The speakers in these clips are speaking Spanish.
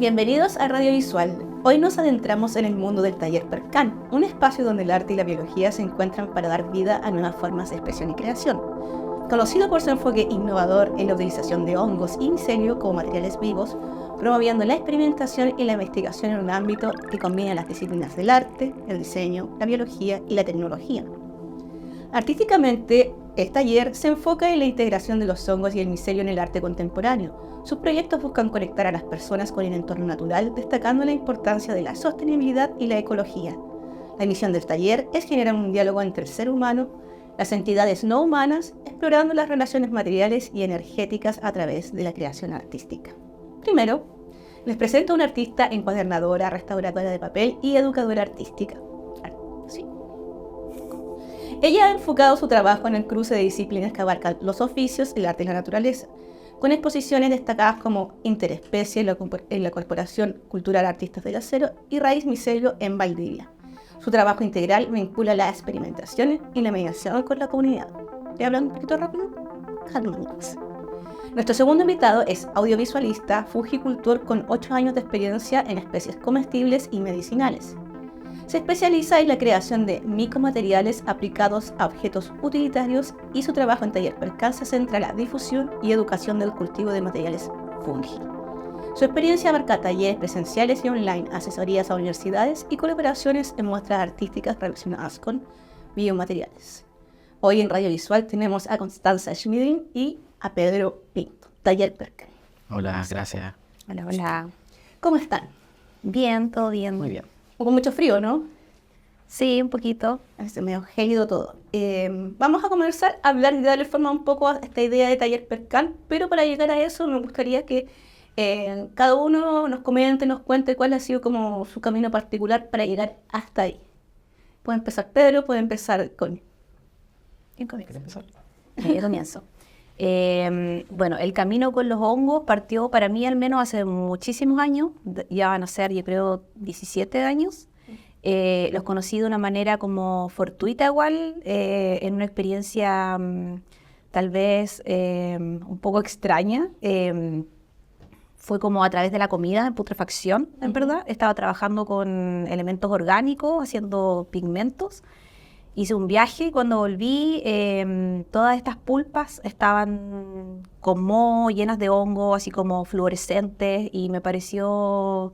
Bienvenidos a Radio Visual. Hoy nos adentramos en el mundo del taller Percan, un espacio donde el arte y la biología se encuentran para dar vida a nuevas formas de expresión y creación. Conocido por su enfoque innovador en la utilización de hongos y micelio como materiales vivos, promoviendo la experimentación y la investigación en un ámbito que combina las disciplinas del arte, el diseño, la biología y la tecnología. Artísticamente, el taller se enfoca en la integración de los hongos y el micelio en el arte contemporáneo. Sus proyectos buscan conectar a las personas con el entorno natural, destacando la importancia de la sostenibilidad y la ecología. La misión del taller es generar un diálogo entre el ser humano, las entidades no humanas, explorando las relaciones materiales y energéticas a través de la creación artística. Primero, les presento a una artista encuadernadora, restauradora de papel y educadora artística. Ella ha enfocado su trabajo en el cruce de disciplinas que abarcan los oficios, el arte y la naturaleza, con exposiciones destacadas como Interespecie en la Corporación Cultural Artistas del Acero y Raíz Micelio en Valdivia. Su trabajo integral vincula la experimentación y la mediación con la comunidad. ¿Te hablan un poquito rápido? Calmados. Nuestro segundo invitado es audiovisualista, fungicultor con 8 años de experiencia en especies comestibles y medicinales. Se especializa en la creación de micromateriales aplicados a objetos utilitarios y su trabajo en Taller Percan se centra en la difusión y educación del cultivo de materiales fungi. Su experiencia abarca talleres presenciales y online, asesorías a universidades y colaboraciones en muestras artísticas relacionadas con biomateriales. Hoy en Radio Visual tenemos a Constanza Schmiding y a Pedro Pinto, Taller Percan. Hola, gracias. Hola, hola. ¿Cómo están? Bien, todo bien. Muy bien. Con mucho frío, ¿no? Sí, un poquito. Es medio gélido todo. Vamos a comenzar a hablar y darle forma un poco a esta idea de Taller Percan, pero para llegar a eso me gustaría que cada uno nos comente, nos cuente cuál ha sido como su camino particular para llegar hasta ahí. Puede empezar Pedro, puede empezar con... ¿Quién comienza? Yo comienzo. Bueno, el camino con los hongos partió para mí al menos hace muchísimos años, ya van a ser yo creo 17 años. Los conocí de una manera como fortuita igual, en una experiencia tal vez un poco extraña. Fue como a través de la comida, en putrefacción, en verdad. Estaba trabajando con elementos orgánicos, haciendo pigmentos. Hice un viaje y cuando volví, todas estas pulpas estaban con moho, llenas de hongo, así como fluorescentes, y me pareció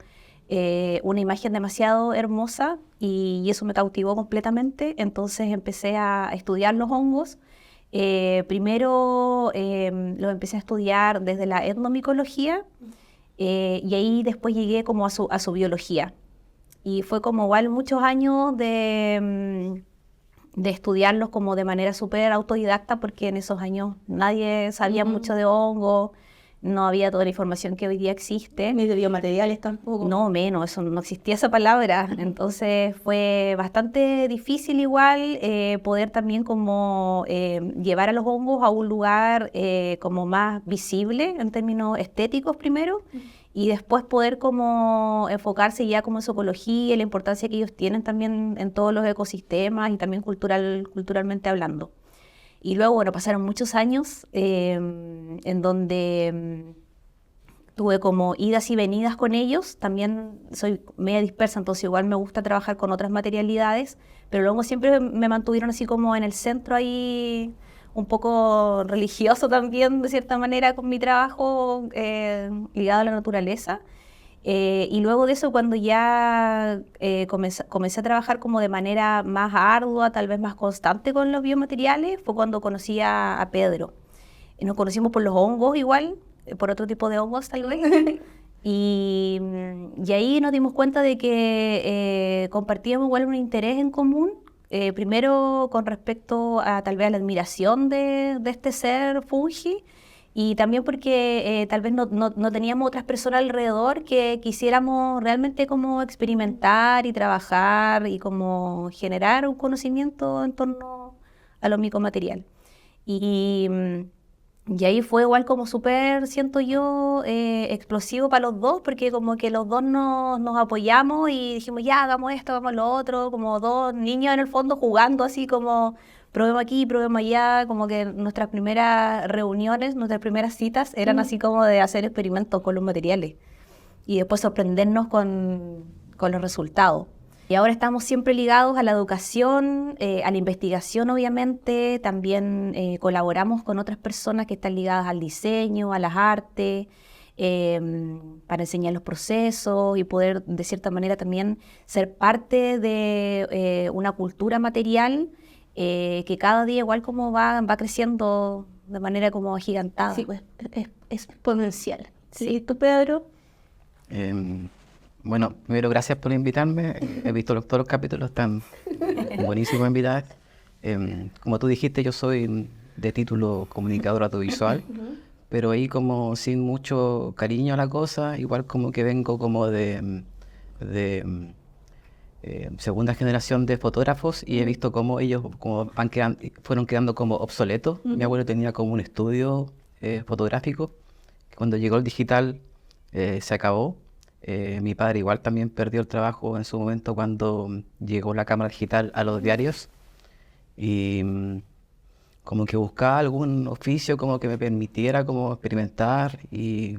una imagen demasiado hermosa y eso me cautivó completamente. Entonces empecé a estudiar los hongos. Primero los empecé a estudiar desde la etnomicología y ahí después llegué como a su biología. Y fue como igual muchos años de estudiarlos como de manera súper autodidacta, porque en esos años nadie sabía mucho de hongos, no había toda la información que hoy día existe. Ni de biomateriales tampoco. No, menos, eso no existía esa palabra. Entonces fue bastante difícil igual poder también como llevar a los hongos a un lugar como más visible en términos estéticos primero, y después poder como enfocarse ya como en su ecología y la importancia que ellos tienen también en todos los ecosistemas y también culturalmente hablando. Y luego, bueno, pasaron muchos años en donde tuve como idas y venidas con ellos. También soy media dispersa, entonces igual me gusta trabajar con otras materialidades, pero luego siempre me mantuvieron así como en el centro ahí, un poco religioso también, de cierta manera, con mi trabajo ligado a la naturaleza. Y luego de eso, cuando ya comencé a trabajar como de manera más ardua, tal vez más constante con los biomateriales, fue cuando conocí a Pedro. Nos conocimos por los hongos igual, por otro tipo de hongos tal vez. Y ahí nos dimos cuenta de que compartíamos igual un interés en común. Primero con respecto a tal vez a la admiración de este ser fungi, y también porque tal vez no teníamos otras personas alrededor que quisiéramos realmente como experimentar y trabajar y como generar un conocimiento en torno a lo micomaterial. Y ahí fue igual como súper, siento yo, explosivo para los dos, porque como que los dos nos apoyamos y dijimos, ya, hagamos esto, hagamos lo otro, como dos niños en el fondo jugando así como probemos aquí, probemos allá, como que nuestras primeras reuniones, nuestras primeras citas eran así como de hacer experimentos con los materiales. y después sorprendernos con los resultados. Y ahora estamos siempre ligados a la educación, a la investigación obviamente, también colaboramos con otras personas que están ligadas al diseño, a las artes, para enseñar los procesos y poder de cierta manera también ser parte de una cultura material que cada día igual como va creciendo de manera como agigantada. Sí, pues, es exponencial. ¿Sí? ¿Tú, Pedro? Bueno, primero gracias por invitarme. He visto todos los capítulos, están buenísimos invitados. Como tú dijiste, yo soy de título comunicador audiovisual, pero ahí como sin mucho cariño a la cosa, igual como que vengo como de segunda generación de fotógrafos y he visto cómo ellos como fueron quedando como obsoletos. Mi abuelo tenía como un estudio fotográfico. Cuando llegó el digital se acabó. Mi padre igual también perdió el trabajo en su momento cuando llegó la cámara digital a los diarios y como que buscaba algún oficio como que me permitiera como experimentar y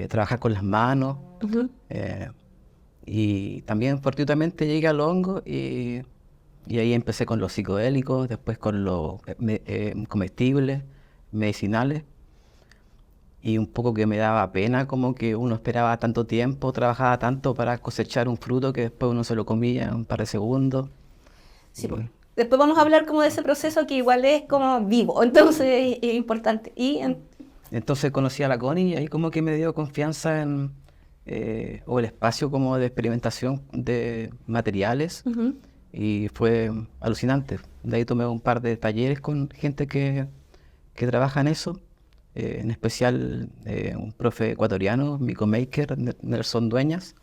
trabajar con las manos. Y también fortuitamente llegué al hongo y ahí empecé con los psicodélicos, después con los comestibles, medicinales. Y un poco que me daba pena, como que uno esperaba tanto tiempo, trabajaba tanto para cosechar un fruto que después uno se lo comía en un par de segundos. Sí, pues. Después vamos a hablar como de ese proceso que igual es como vivo, entonces es importante. Entonces conocí a la Connie y ahí como que me dio confianza en o el espacio como de experimentación de materiales y fue alucinante. De ahí tomé un par de talleres con gente que trabaja en eso. En especial un profe ecuatoriano, Mico Maker, Nelson Dueñas,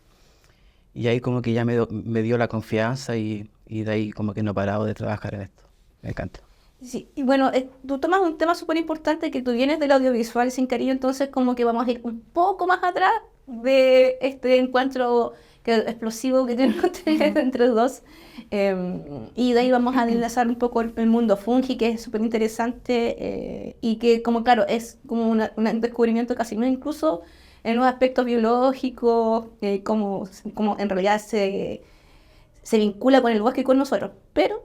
y ahí como que ya me dio la confianza y de ahí como que no he parado de trabajar en esto. Me encanta. Sí, y bueno, tú tomas un tema súper importante que tú vienes del audiovisual sin cariño, entonces como que vamos a ir un poco más atrás de este encuentro explosivo que tenemos entre dos. Y de ahí vamos a enlazar un poco el mundo fungi, que es súper interesante y que como claro, es como un descubrimiento casi no incluso en los aspectos biológicos, como en realidad se vincula con el bosque y con nosotros. Pero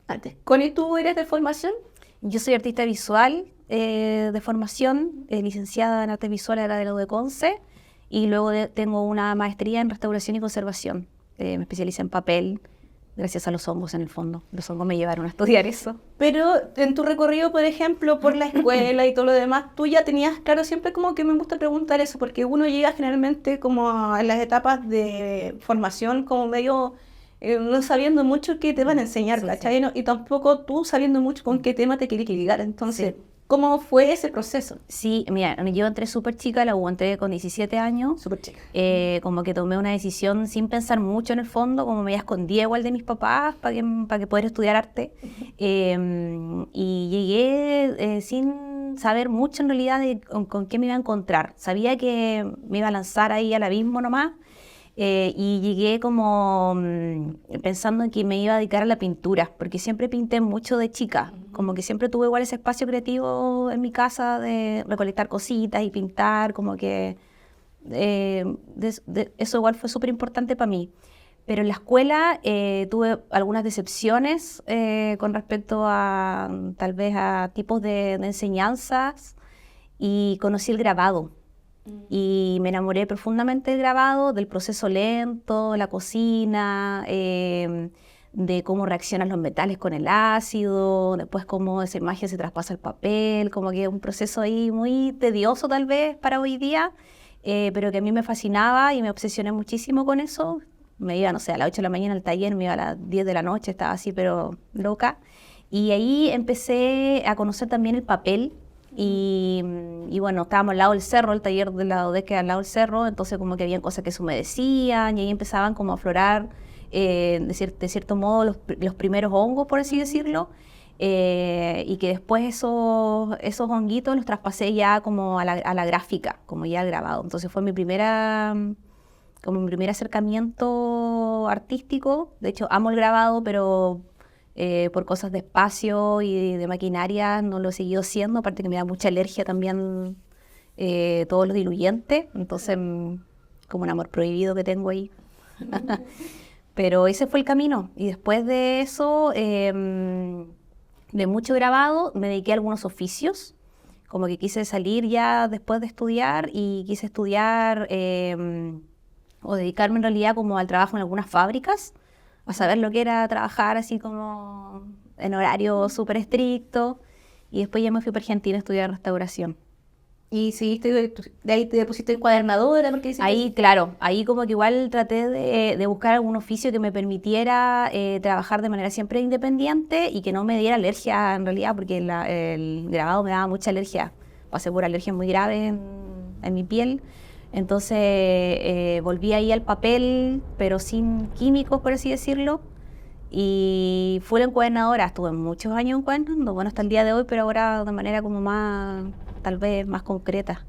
antes, Connie, ¿tú eres de formación? Yo soy artista visual de formación, licenciada en arte visual de la UdeConce. Y luego tengo una maestría en restauración y conservación. Me especialicé en papel, gracias a los hongos en el fondo. Los hongos me llevaron a estudiar eso. Pero en tu recorrido, por ejemplo, por la escuela y todo lo demás, tú ya tenías, claro, siempre como que me gusta preguntar eso, porque uno llega generalmente como a las etapas de formación como medio no sabiendo mucho qué te van a enseñar, ¿cachai? Sí. Y tampoco tú sabiendo mucho con qué tema te quieres ligar. Entonces, sí. ¿Cómo fue ese proceso? Sí, mira, yo entré súper chica, la U, entré con 17 años. Súper chica. Como que tomé una decisión sin pensar mucho en el fondo, como me escondía igual de mis papás para que poder estudiar arte. Y llegué sin saber mucho en realidad de con qué me iba a encontrar. Sabía que me iba a lanzar ahí al abismo nomás. Y llegué como pensando en que me iba a dedicar a la pintura, porque siempre pinté mucho de chica, como que siempre tuve igual ese espacio creativo en mi casa de recolectar cositas y pintar, como que eso igual fue súper importante para mí. Pero en la escuela tuve algunas decepciones con respecto a tal vez a tipos de enseñanzas y conocí el grabado. Y me enamoré profundamente del grabado, del proceso lento, la cocina, de cómo reaccionan los metales con el ácido, después cómo esa imagen se traspasa al papel, como que es un proceso ahí muy tedioso tal vez para hoy día, pero que a mí me fascinaba y me obsesioné muchísimo con eso. Me iba, no sé, a las 8 de la mañana al taller, me iba a las 10 de la noche, estaba así pero loca. Y ahí empecé a conocer también el papel. Y bueno, estábamos al lado del cerro, el taller de la UDEC al lado del cerro, entonces como que habían cosas que se humedecían y ahí empezaban como a aflorar de cierto modo los primeros hongos, por así decirlo, y que después esos honguitos los traspasé ya como a la gráfica, como ya grabado. Entonces fue mi primer acercamiento artístico. De hecho, amo el grabado, pero por cosas de espacio y de maquinaria no lo he seguido haciendo, aparte que me da mucha alergia también todos los diluyentes, entonces como un amor prohibido que tengo ahí. Pero ese fue el camino. Y después de eso, de mucho grabado, me dediqué a algunos oficios. Como que quise salir ya después de estudiar y quise estudiar o dedicarme en realidad como al trabajo en algunas fábricas, a saber lo que era trabajar así como en horario súper estricto. Y después ya me fui para Argentina a estudiar restauración. Y seguiste, de ahí te pusiste encuadernadora, porque dice Ahí, claro, ahí como que igual traté de buscar algún oficio que me permitiera trabajar de manera siempre independiente y que no me diera alergia en realidad, porque el grabado me daba mucha alergia. Pasé por alergias muy graves en mi piel. Entonces volví ahí al papel, pero sin químicos, por así decirlo. Y fui la encuadernadora, estuve muchos años encuadernando, bueno, hasta el día de hoy, pero ahora de manera como más, tal vez más concreta.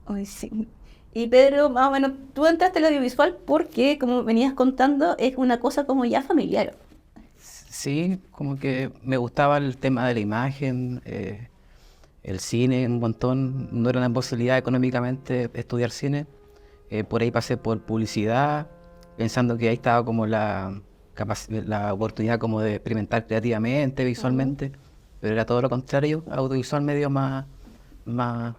Ay, sí. Y Pedro, más o menos, tú entraste al audiovisual porque, como venías contando, es una cosa como ya familiar. Sí, como que me gustaba el tema de la imagen, el cine un montón. No era una posibilidad económicamente estudiar cine. Por ahí pasé por publicidad, pensando que ahí estaba como la oportunidad como de experimentar creativamente, visualmente, pero era todo lo contrario, audiovisual me dio más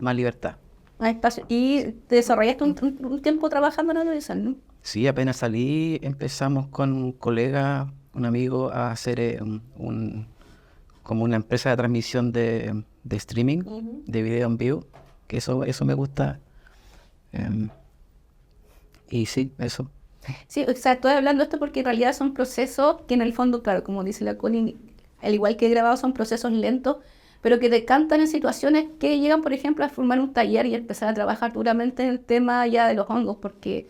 libertad. Más espacio. Y te desarrollaste un tiempo trabajando en audiovisual, ¿no? Sí, apenas salí, empezamos con un colega, un amigo, a hacer como una empresa de transmisión de streaming, de video en vivo, que eso me gusta. Y sí, eso. Sí, o sea, estoy hablando de esto porque en realidad son procesos que en el fondo, claro, como dice la Connie, al igual que grabado, son procesos lentos, pero que decantan en situaciones que llegan, por ejemplo, a formar un taller y empezar a trabajar duramente en el tema ya de los hongos, porque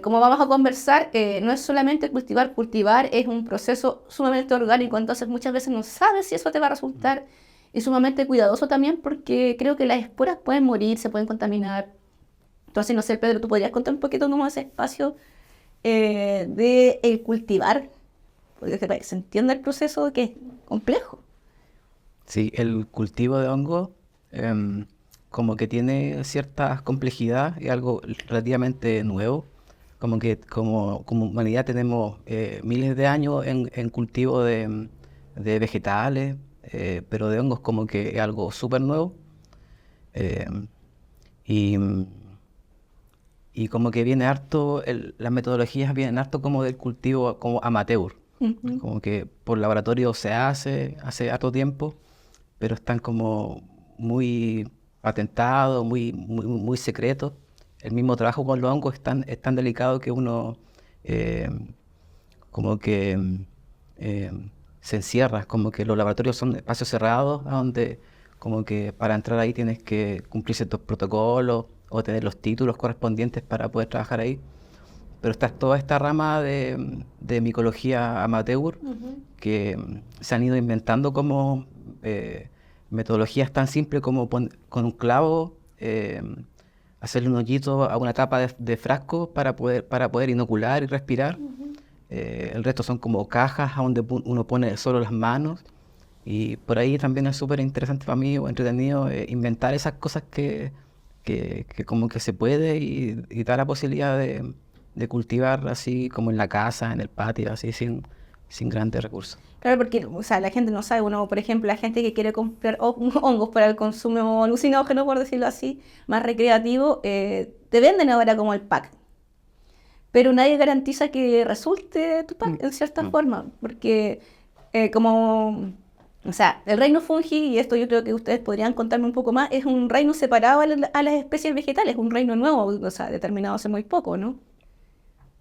como vamos a conversar, no es solamente cultivar es un proceso sumamente orgánico, entonces muchas veces no sabes si eso te va a resultar, y sumamente cuidadoso también porque creo que las esporas pueden morir, se pueden contaminar. Entonces, no sé, Pedro, ¿tú podrías contar un poquito cómo es ese espacio de el cultivar? Porque se entiende el proceso que es complejo. Sí, el cultivo de hongo como que tiene cierta complejidad, es algo relativamente nuevo, como que como humanidad tenemos miles de años en cultivo de vegetales, pero de hongos como que es algo súper nuevo. eh, y, y como que viene harto, las metodologías vienen harto como del cultivo como amateur, como que por laboratorio se hace harto tiempo, pero están como muy patentados, muy secretos. El mismo trabajo con los hongos es tan delicado que uno eh, como que se encierra, como que los laboratorios son espacios cerrados, a donde como que para entrar ahí tienes que cumplir ciertos protocolos o tener los títulos correspondientes para poder trabajar ahí. Pero está toda esta rama de micología amateur que se han ido inventando como metodologías tan simples como con un clavo hacerle un hoyito a una tapa de frasco para poder inocular y respirar. El resto son como cajas a donde uno pone solo las manos. Y por ahí también es súper interesante para mí o entretenido inventar esas cosas que como que se puede y da la posibilidad de cultivar así como en la casa, en el patio, así sin grandes recursos. Claro, porque o sea, la gente no sabe, uno, por ejemplo, la gente que quiere comprar hongos para el consumo alucinógeno, por decirlo así, más recreativo, te venden ahora como el pack. Pero nadie garantiza que resulte tu pack, en cierta forma, porque como... O sea, el reino fungi, y esto yo creo que ustedes podrían contarme un poco más, es un reino separado a las especies vegetales, un reino nuevo, o sea, determinado hace muy poco, ¿no?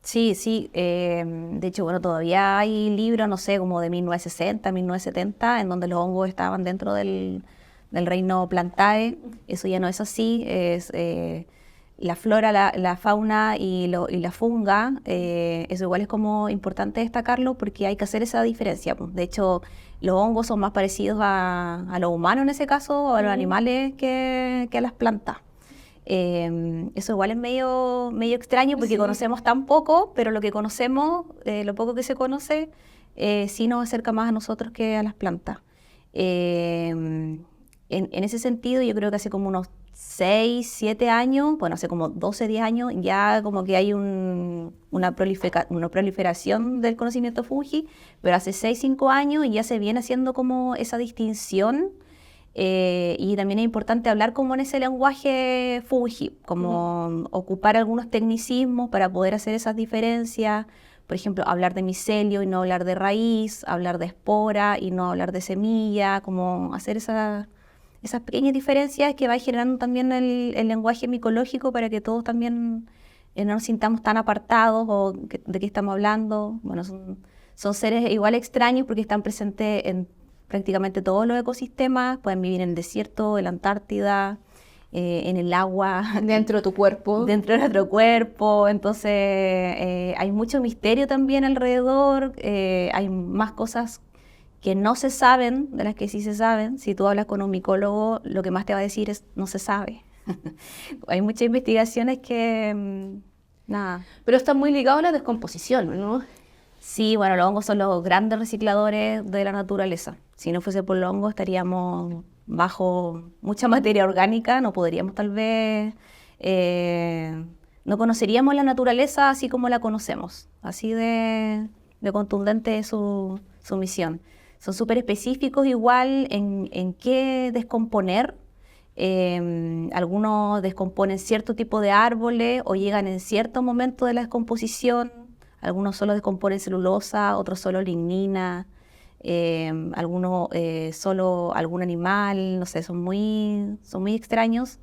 Sí, sí. De hecho, bueno, todavía hay libros, no sé, como de 1960, 1970, en donde los hongos estaban dentro del reino Plantae. Eso ya no es así. Es la flora, la fauna y la funga. Eso igual es como importante destacarlo porque hay que hacer esa diferencia, pues. De hecho, los hongos son más parecidos a los humanos en ese caso, o a los animales que a las plantas. Eso igual es medio extraño porque conocemos tan poco, pero lo que conocemos, lo poco que se conoce, sí nos acerca más a nosotros que a las plantas. En ese sentido, yo creo que hace como unos 6, 7 años, bueno, hace como 12, 10 años, ya como que hay una proliferación del conocimiento fungi, pero hace 6, 5 años ya se viene haciendo como esa distinción. Y también es importante hablar como en ese lenguaje fungi, como ocupar algunos tecnicismos para poder hacer esas diferencias. Por ejemplo, hablar de micelio y no hablar de raíz, hablar de espora y no hablar de semilla, como hacer esas pequeñas diferencias que va generando también el lenguaje micológico para que todos también no nos sintamos tan apartados o de qué estamos hablando. Bueno, son seres igual extraños porque están presentes en prácticamente todos los ecosistemas, pueden vivir en el desierto, en la Antártida, en el agua. Dentro de tu cuerpo. Dentro de nuestro cuerpo, entonces hay mucho misterio también alrededor, hay más cosas que no se saben de las que sí se saben. Si tú hablas con un micólogo, lo que más te va a decir es no se sabe. Hay muchas investigaciones que, nada. Pero está muy ligado a la descomposición, ¿no? Sí, bueno, los hongos son los grandes recicladores de la naturaleza. Si no fuese por los hongos estaríamos bajo mucha materia orgánica, no podríamos tal vez, no conoceríamos la naturaleza así como la conocemos. Así de contundente es su misión. Son súper específicos igual en qué descomponer. Algunos descomponen cierto tipo de árboles o llegan en cierto momento de la descomposición. Algunos solo descomponen celulosa, otros solo lignina, algunos solo algún animal, no sé, son muy extraños.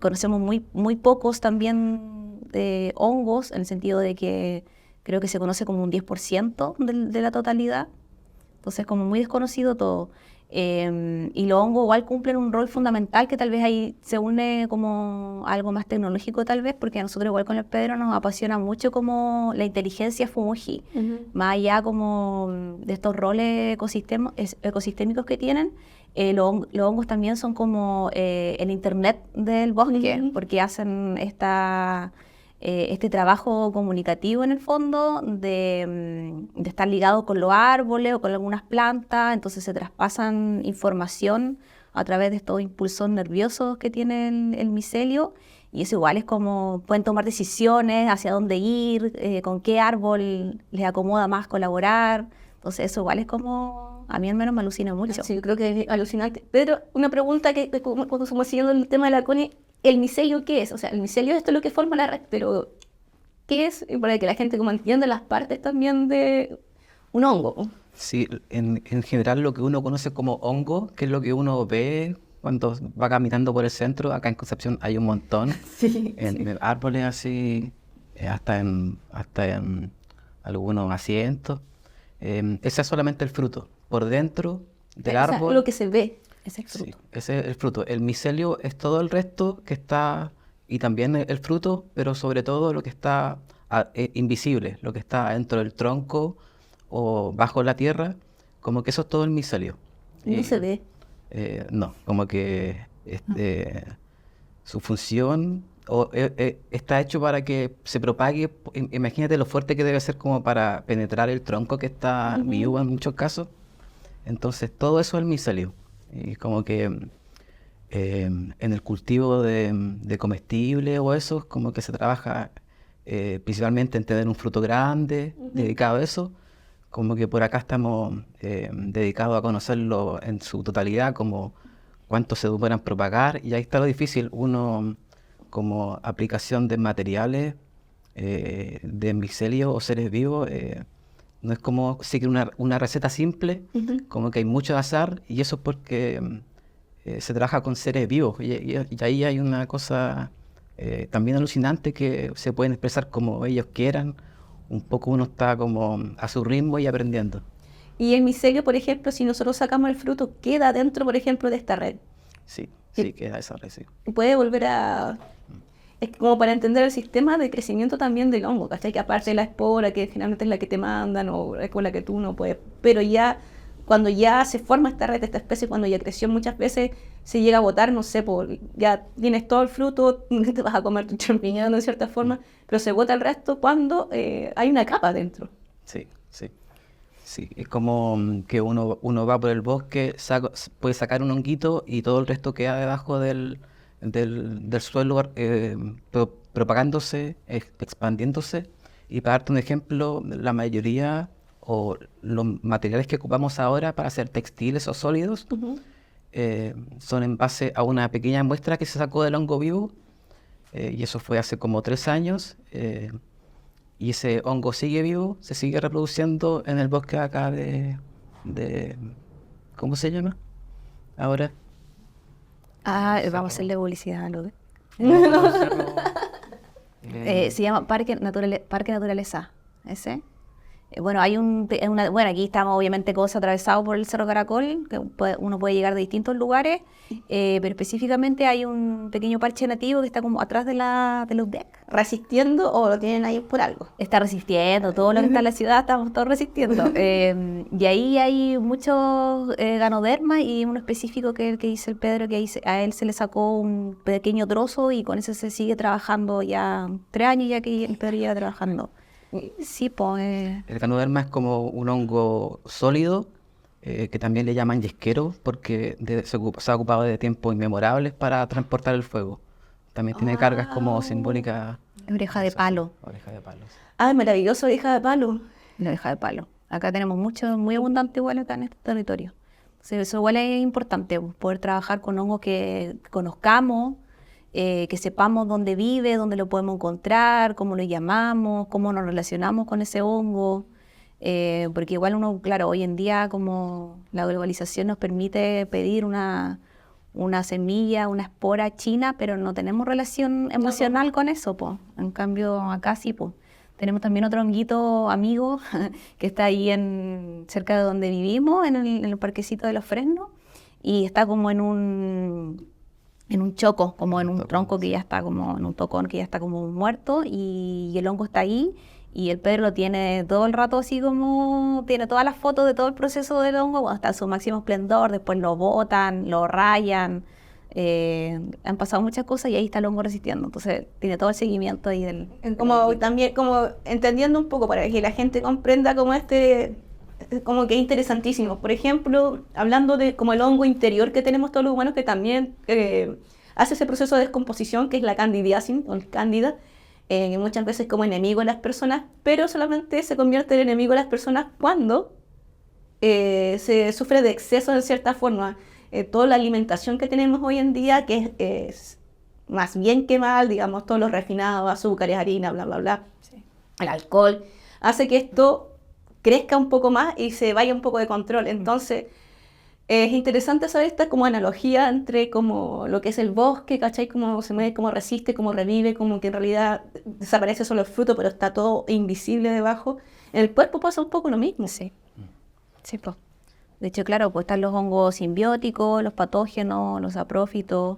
Conocemos muy pocos también de hongos, en el sentido de que creo que se conoce como un 10% de la totalidad. Entonces, como muy desconocido todo. Y los hongos igual cumplen un rol fundamental que tal vez ahí se une como algo más tecnológico tal vez, porque a nosotros igual con el Pedro nos apasiona mucho como la inteligencia fungi, más allá como de estos roles ecosistémicos que tienen. Los hongos también son como el internet del bosque, porque hacen este trabajo comunicativo en el fondo de estar ligado con los árboles o con algunas plantas, entonces se traspasan información a través de estos impulsos nerviosos que tiene el micelio, y eso igual es como pueden tomar decisiones hacia dónde ir, con qué árbol les acomoda más colaborar. Entonces eso igual es como, a mí al menos me alucina mucho. Sí, yo creo que es alucinante. Pedro, una pregunta que cuando estamos siguiendo el tema de la Connie, ¿el micelio qué es? O sea, el micelio esto es lo que forma la red, pero ¿qué es? Y para que la gente como entienda las partes también de un hongo. Sí, en general lo que uno conoce como hongo, que es lo que uno ve cuando va caminando por el centro, acá en Concepción hay un montón, en árboles así, hasta en algunos asientos. Ese es solamente el fruto. Por dentro del árbol... Es lo que se ve. Ese es el fruto. Sí, ese es el fruto. El micelio es todo el resto que está, y también el fruto, pero sobre todo lo que está invisible, lo que está dentro del tronco o bajo la tierra, como que eso es todo el micelio. No se ve. No, como que su función está hecho para que se propague. Imagínate lo fuerte que debe ser como para penetrar el tronco que está vivo en muchos casos. Entonces todo eso es el micelio. Y como que en el cultivo de comestibles o eso, como que se trabaja principalmente en tener un fruto grande dedicado a eso. Como que por acá estamos dedicados a conocerlo en su totalidad, como cuánto se demoran en propagar, y ahí está lo difícil. Uno, como aplicación de materiales de micelio o seres vivos, no es como seguir una receta simple, como que hay mucho azar, y eso es porque se trabaja con seres vivos, y ahí hay una cosa también alucinante, que se pueden expresar como ellos quieran. Un poco uno está como a su ritmo y aprendiendo. Y el micelio, por ejemplo, si nosotros sacamos el fruto, queda dentro, por ejemplo, de esta red. Sí, queda esa red, sí. Y puede volver a... Es como para entender el sistema de crecimiento también del hongo, ¿cachai? Que aparte de la espora, que generalmente es la que te mandan o es con la que tú no puedes... Pero ya, cuando ya se forma esta red, esta especie, cuando ya creció, muchas veces se llega a botar, no sé, ya tienes todo el fruto, te vas a comer tu champiñón de cierta forma, pero se bota el resto cuando hay una capa dentro. Sí. Es como que uno va por el bosque, puede sacar un honguito y todo el resto queda debajo del del suelo propagándose, expandiéndose. Y para darte un ejemplo, la mayoría o los materiales que ocupamos ahora para hacer textiles o sólidos son en base a una pequeña muestra que se sacó del hongo vivo, y eso fue hace como 3 años, y ese hongo sigue vivo, se sigue reproduciendo en el bosque acá de ¿cómo se llama ahora? Vamos a hacerle publicidad a lo de... se llama Parque Naturaleza, ese. Bueno, hay bueno, aquí estamos obviamente atravesados por el Cerro Caracol, que uno puede llegar de distintos lugares, pero específicamente hay un pequeño parche nativo que está como atrás de los UDEC. ¿Resistiendo o lo tienen ahí por algo? Está resistiendo, todo lo que está en la ciudad estamos todos resistiendo. Y ahí hay muchos ganodermas y uno específico que es el que dice el Pedro, que a él se le sacó un pequeño trozo y con eso se sigue trabajando ya 3 años ya que el Pedro lleva trabajando. Sí, pues... El ganoderma es como un hongo sólido, que también le llaman yesquero, porque se ha ocupado de tiempos inmemorables para transportar el fuego. También tiene cargas como simbólicas. Oreja de palo. Oreja de palo. Ah, maravilloso, oreja de palo. La oreja de palo. Acá tenemos mucho, muy abundante igual acá en este territorio. O sea, eso igual es importante, poder trabajar con hongos que conozcamos, que sepamos dónde vive, dónde lo podemos encontrar, cómo lo llamamos, cómo nos relacionamos con ese hongo. Porque igual uno, claro, hoy en día como la globalización nos permite pedir una semilla, una espora china, pero no tenemos relación emocional con eso, po. En cambio acá sí, po. Tenemos también otro honguito amigo que está ahí cerca de donde vivimos, en el parquecito de los Fresnos, y está como en un choco, como en un tronco que ya está como, en un tocón que ya está como muerto, y el hongo está ahí, y el Pedro lo tiene todo el rato así como, tiene todas las fotos de todo el proceso del hongo, cuando está en su máximo esplendor, después lo botan, lo rayan, han pasado muchas cosas y ahí está el hongo resistiendo, entonces tiene todo el seguimiento ahí Como también, como entendiendo un poco para que la gente comprenda como como que es interesantísimo. Por ejemplo, hablando de como el hongo interior que tenemos todos los humanos, que también hace ese proceso de descomposición, que es la candidiasis, o el cándida, que muchas veces como enemigo de las personas, pero solamente se convierte en enemigo de las personas cuando se sufre de exceso de cierta forma. Toda la alimentación que tenemos hoy en día, que es más bien que mal, digamos, todos los refinados, azúcares, harina, bla, bla, bla, sí, el alcohol, hace que esto crezca un poco más y se vaya un poco de control. Entonces, es interesante saber esta como analogía entre como lo que es el bosque, ¿cachai? Cómo se mueve, cómo resiste, cómo revive, como que en realidad desaparece solo el fruto, pero está todo invisible debajo. En el cuerpo pasa un poco lo mismo. Sí, sí, pues. De hecho, claro, pues están los hongos simbióticos, los patógenos, los saprófitos,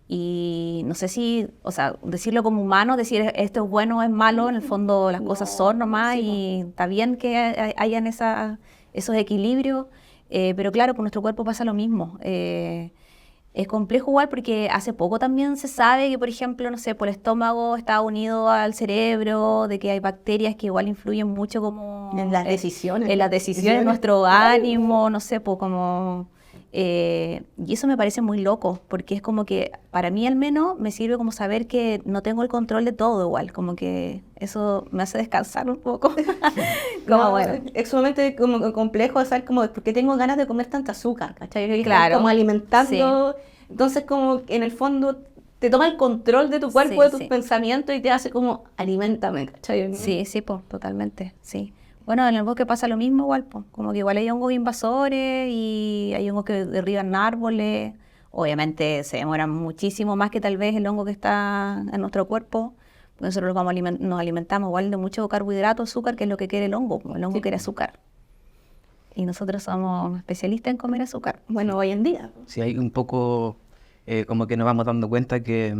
y no sé si, o sea, decirlo como humano, decir esto es bueno o es malo, en el fondo las cosas son nomás, sí, y está bien que hayan esos equilibrios, pero claro, por nuestro cuerpo pasa lo mismo. Es complejo igual porque hace poco también se sabe que, por ejemplo, no sé, por el estómago está unido al cerebro, de que hay bacterias que igual influyen mucho como... En las decisiones. En las decisiones, en nuestro ánimo, no sé, pues como... y eso me parece muy loco, porque es como que, para mí al menos, me sirve como saber que no tengo el control de todo igual, como que eso me hace descansar un poco. Como no, bueno. Es sumamente como complejo saber como por qué tengo ganas de comer tanta azúcar, ¿cachai? Claro. Como alimentando, Sí. Entonces como en el fondo te toma el control de tu cuerpo, Sí, de tus sí. pensamientos y te hace como aliméntame, ¿cachai? Sí, sí, pues, totalmente, sí. Bueno, en el bosque pasa lo mismo igual, pues, como que igual hay hongos invasores y hay hongos que derriban árboles. Obviamente se demoran muchísimo más que tal vez el hongo que está en nuestro cuerpo. Nosotros nos alimentamos igual de mucho carbohidrato, azúcar, que es lo que quiere el hongo. El hongo quiere azúcar. Y nosotros somos especialistas en comer azúcar. Bueno, hoy en día. Sí, hay un poco como que nos vamos dando cuenta que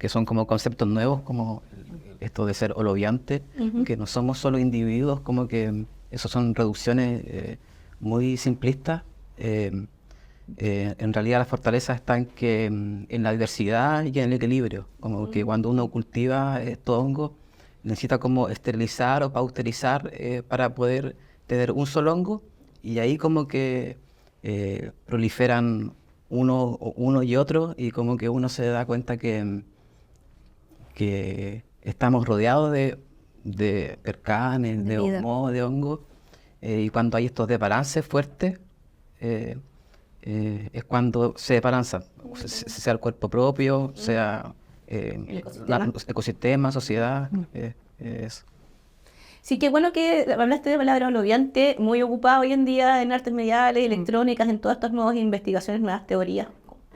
son como conceptos nuevos, como esto de ser holobiante, que no somos solo individuos, como que eso son reducciones muy simplistas. En realidad la fortaleza está en la diversidad y en el equilibrio, como que cuando uno cultiva estos hongos necesita como esterilizar o pausterizar para poder tener un solo hongo, y ahí como que proliferan uno y otro, y como que uno se da cuenta que estamos rodeados de percanes, de vida. moho, de hongos, y cuando hay estos desbalances fuertes, eh, es cuando se desbalanza, sea el cuerpo propio, sea El ecosistema. ecosistema, sociedad, eso. Sí, qué bueno que hablaste de palabra holobiante, muy ocupada hoy en día en artes mediales, electrónicas, en todas estas nuevas investigaciones, nuevas teorías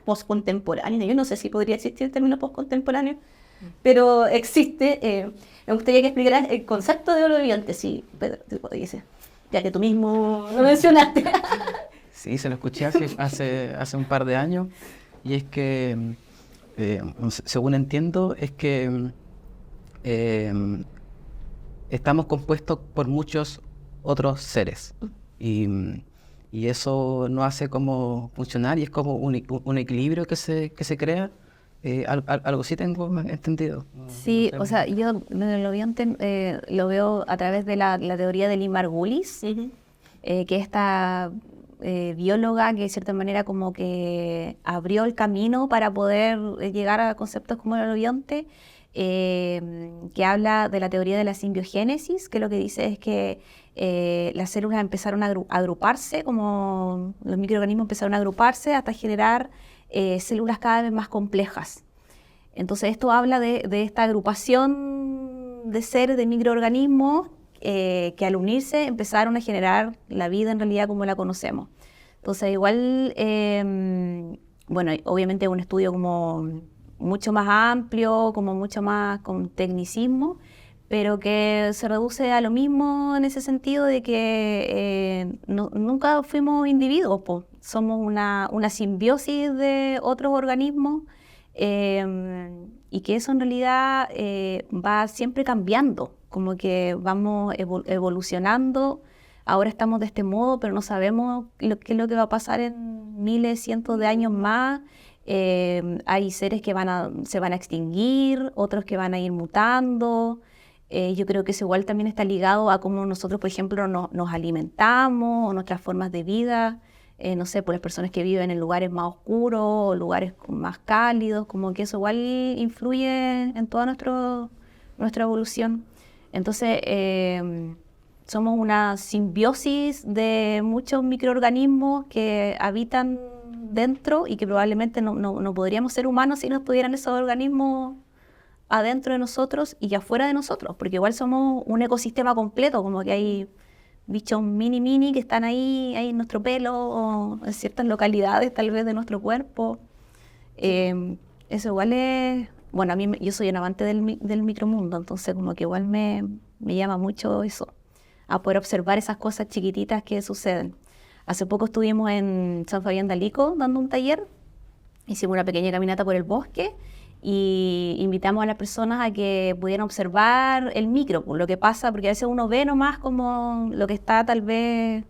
postcontemporáneas. Yo no sé si podría existir el término postcontemporáneo, pero existe. Me gustaría que explicaras el concepto de holobiante, sí, Pedro, te podría decir, ya que tú mismo lo mencionaste. Sí, se lo escuché hace un par de años, y es que, según entiendo, es que eh, estamos compuestos por muchos otros seres, y, y eso nos hace como funcionar, y es como un equilibrio que se crea. Algo sí tengo entendido. Sí, No o sé. sea, yo lo veo a través de la teoría de Lynn Margulis, que es esta bióloga que de cierta manera como que abrió el camino para poder llegar a conceptos como el holobionte, que habla de la teoría de la simbiogénesis, que lo que dice es que las células empezaron a agruparse, como los microorganismos empezaron a agruparse hasta generar células cada vez más complejas. Entonces esto habla de esta agrupación de seres, de microorganismos, que al unirse empezaron a generar la vida en realidad como la conocemos. Entonces igual, bueno, obviamente es un estudio como mucho más amplio, como mucho más con tecnicismo, pero que se reduce a lo mismo en ese sentido de que nunca fuimos individuos, po. Somos una simbiosis de otros organismos, y que eso en realidad va siempre cambiando, como que vamos evolucionando. Ahora estamos de este modo, pero no sabemos qué es lo que va a pasar en miles, cientos de años más. Hay seres que se van a extinguir, otros que van a ir mutando. Yo creo que eso igual también está ligado a cómo nosotros, por ejemplo, nos alimentamos, o nuestras formas de vida. No sé, por las personas que viven en lugares más oscuros o lugares más cálidos, como que eso igual influye en toda nuestra evolución. Entonces, somos una simbiosis de muchos microorganismos que habitan dentro y que probablemente no podríamos ser humanos si no estuvieran esos organismos adentro de nosotros y afuera de nosotros, porque igual somos un ecosistema completo, como que hay bichos mini que están ahí en nuestro pelo o en ciertas localidades tal vez de nuestro cuerpo. Eso igual es, bueno, yo soy un amante del micromundo, entonces como que igual me llama mucho eso, a poder observar esas cosas chiquititas que suceden. Hace poco estuvimos en San Fabián de Alico dando un taller, hicimos una pequeña caminata por el bosque y invitamos a las personas a que pudieran observar el micro, lo que pasa, porque a veces uno ve nomás como lo que está tal vez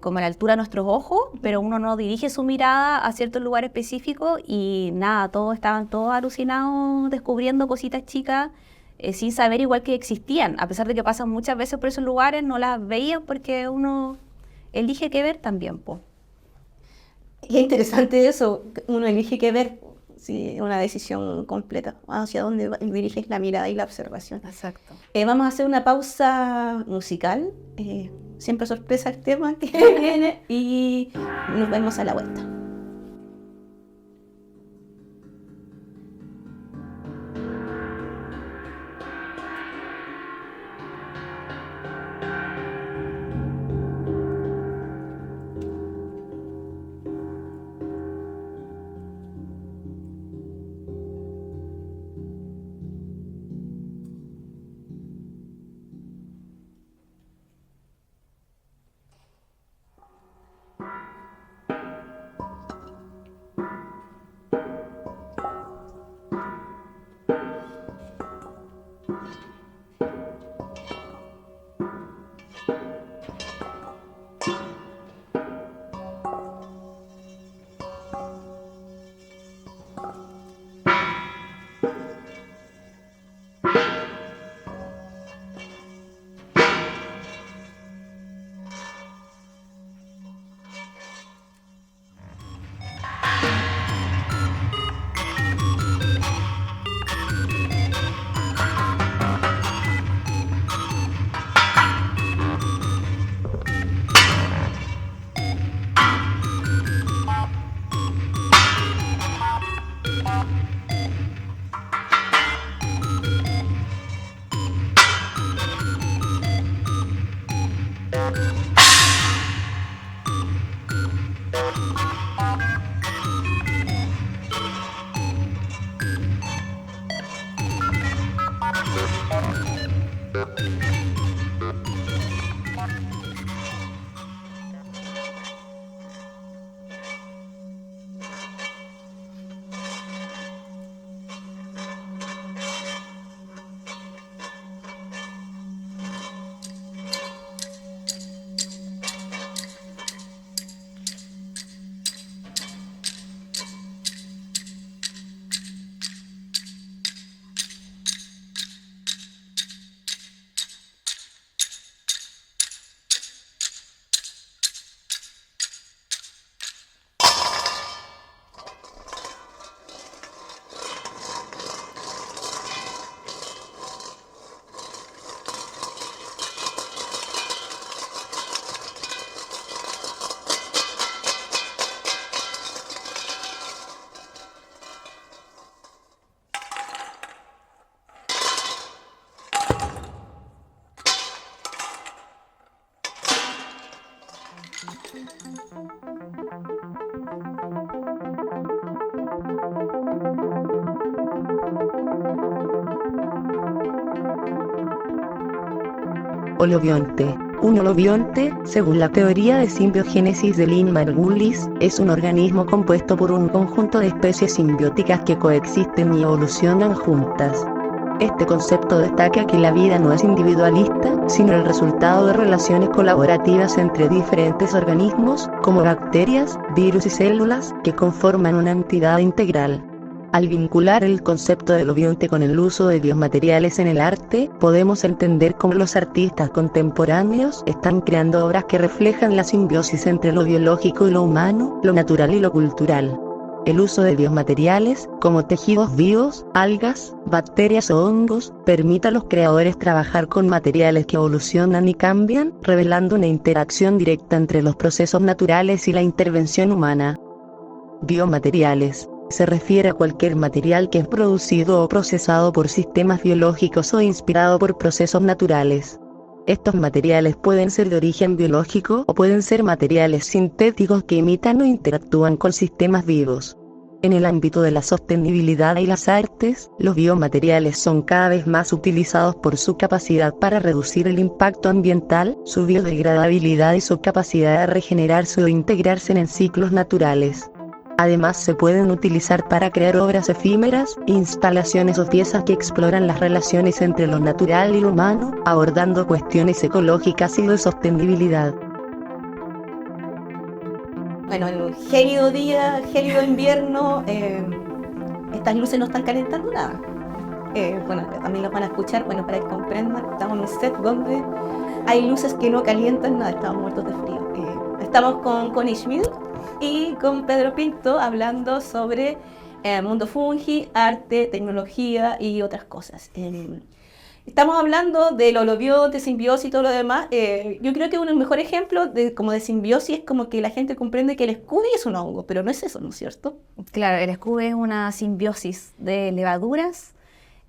como a la altura de nuestros ojos, pero uno no dirige su mirada a ciertos lugares específicos y nada, estaban todos alucinados descubriendo cositas chicas, sin saber igual que existían, a pesar de que pasan muchas veces por esos lugares, no las veían porque uno elige qué ver también, po. Y es interesante eso, uno elige qué ver, sí, una decisión completa, hacia dónde diriges la mirada y la observación. Exacto. Vamos a hacer una pausa musical, siempre sorpresa el tema que viene, y nos vemos a la vuelta. Holobionte. Un holobionte, según la teoría de simbiogénesis de Lynn Margulis, es un organismo compuesto por un conjunto de especies simbióticas que coexisten y evolucionan juntas. Este concepto destaca que la vida no es individualista, sino el resultado de relaciones colaborativas entre diferentes organismos, como bacterias, virus y células, que conforman una entidad integral. Al vincular el concepto del holobionte con el uso de biomateriales en el arte, podemos entender cómo los artistas contemporáneos están creando obras que reflejan la simbiosis entre lo biológico y lo humano, lo natural y lo cultural. El uso de biomateriales, como tejidos vivos, algas, bacterias o hongos, permite a los creadores trabajar con materiales que evolucionan y cambian, revelando una interacción directa entre los procesos naturales y la intervención humana. Biomateriales. Se refiere a cualquier material que es producido o procesado por sistemas biológicos o inspirado por procesos naturales. Estos materiales pueden ser de origen biológico o pueden ser materiales sintéticos que imitan o interactúan con sistemas vivos. En el ámbito de la sostenibilidad y las artes, los biomateriales son cada vez más utilizados por su capacidad para reducir el impacto ambiental, su biodegradabilidad y su capacidad de regenerarse o integrarse en ciclos naturales. Además, se pueden utilizar para crear obras efímeras, instalaciones o piezas que exploran las relaciones entre lo natural y lo humano, abordando cuestiones ecológicas y de sostenibilidad. Bueno, en un gélido día, gélido invierno, estas luces no están calentando nada. Bueno, también lo van a escuchar, bueno, para que comprendan, estamos en un set donde hay luces que no calientan nada, estamos muertos de frío. Estamos con Connie Schmidt y con Pedro Pinto hablando sobre mundo fungi, arte, tecnología y otras cosas. Estamos hablando del holobionte, simbiosis y todo lo demás. Yo creo que un mejor ejemplo como de simbiosis es como que la gente comprende que el Scooby es un hongo, pero no es eso, ¿no es cierto? Claro, el Scooby es una simbiosis de levaduras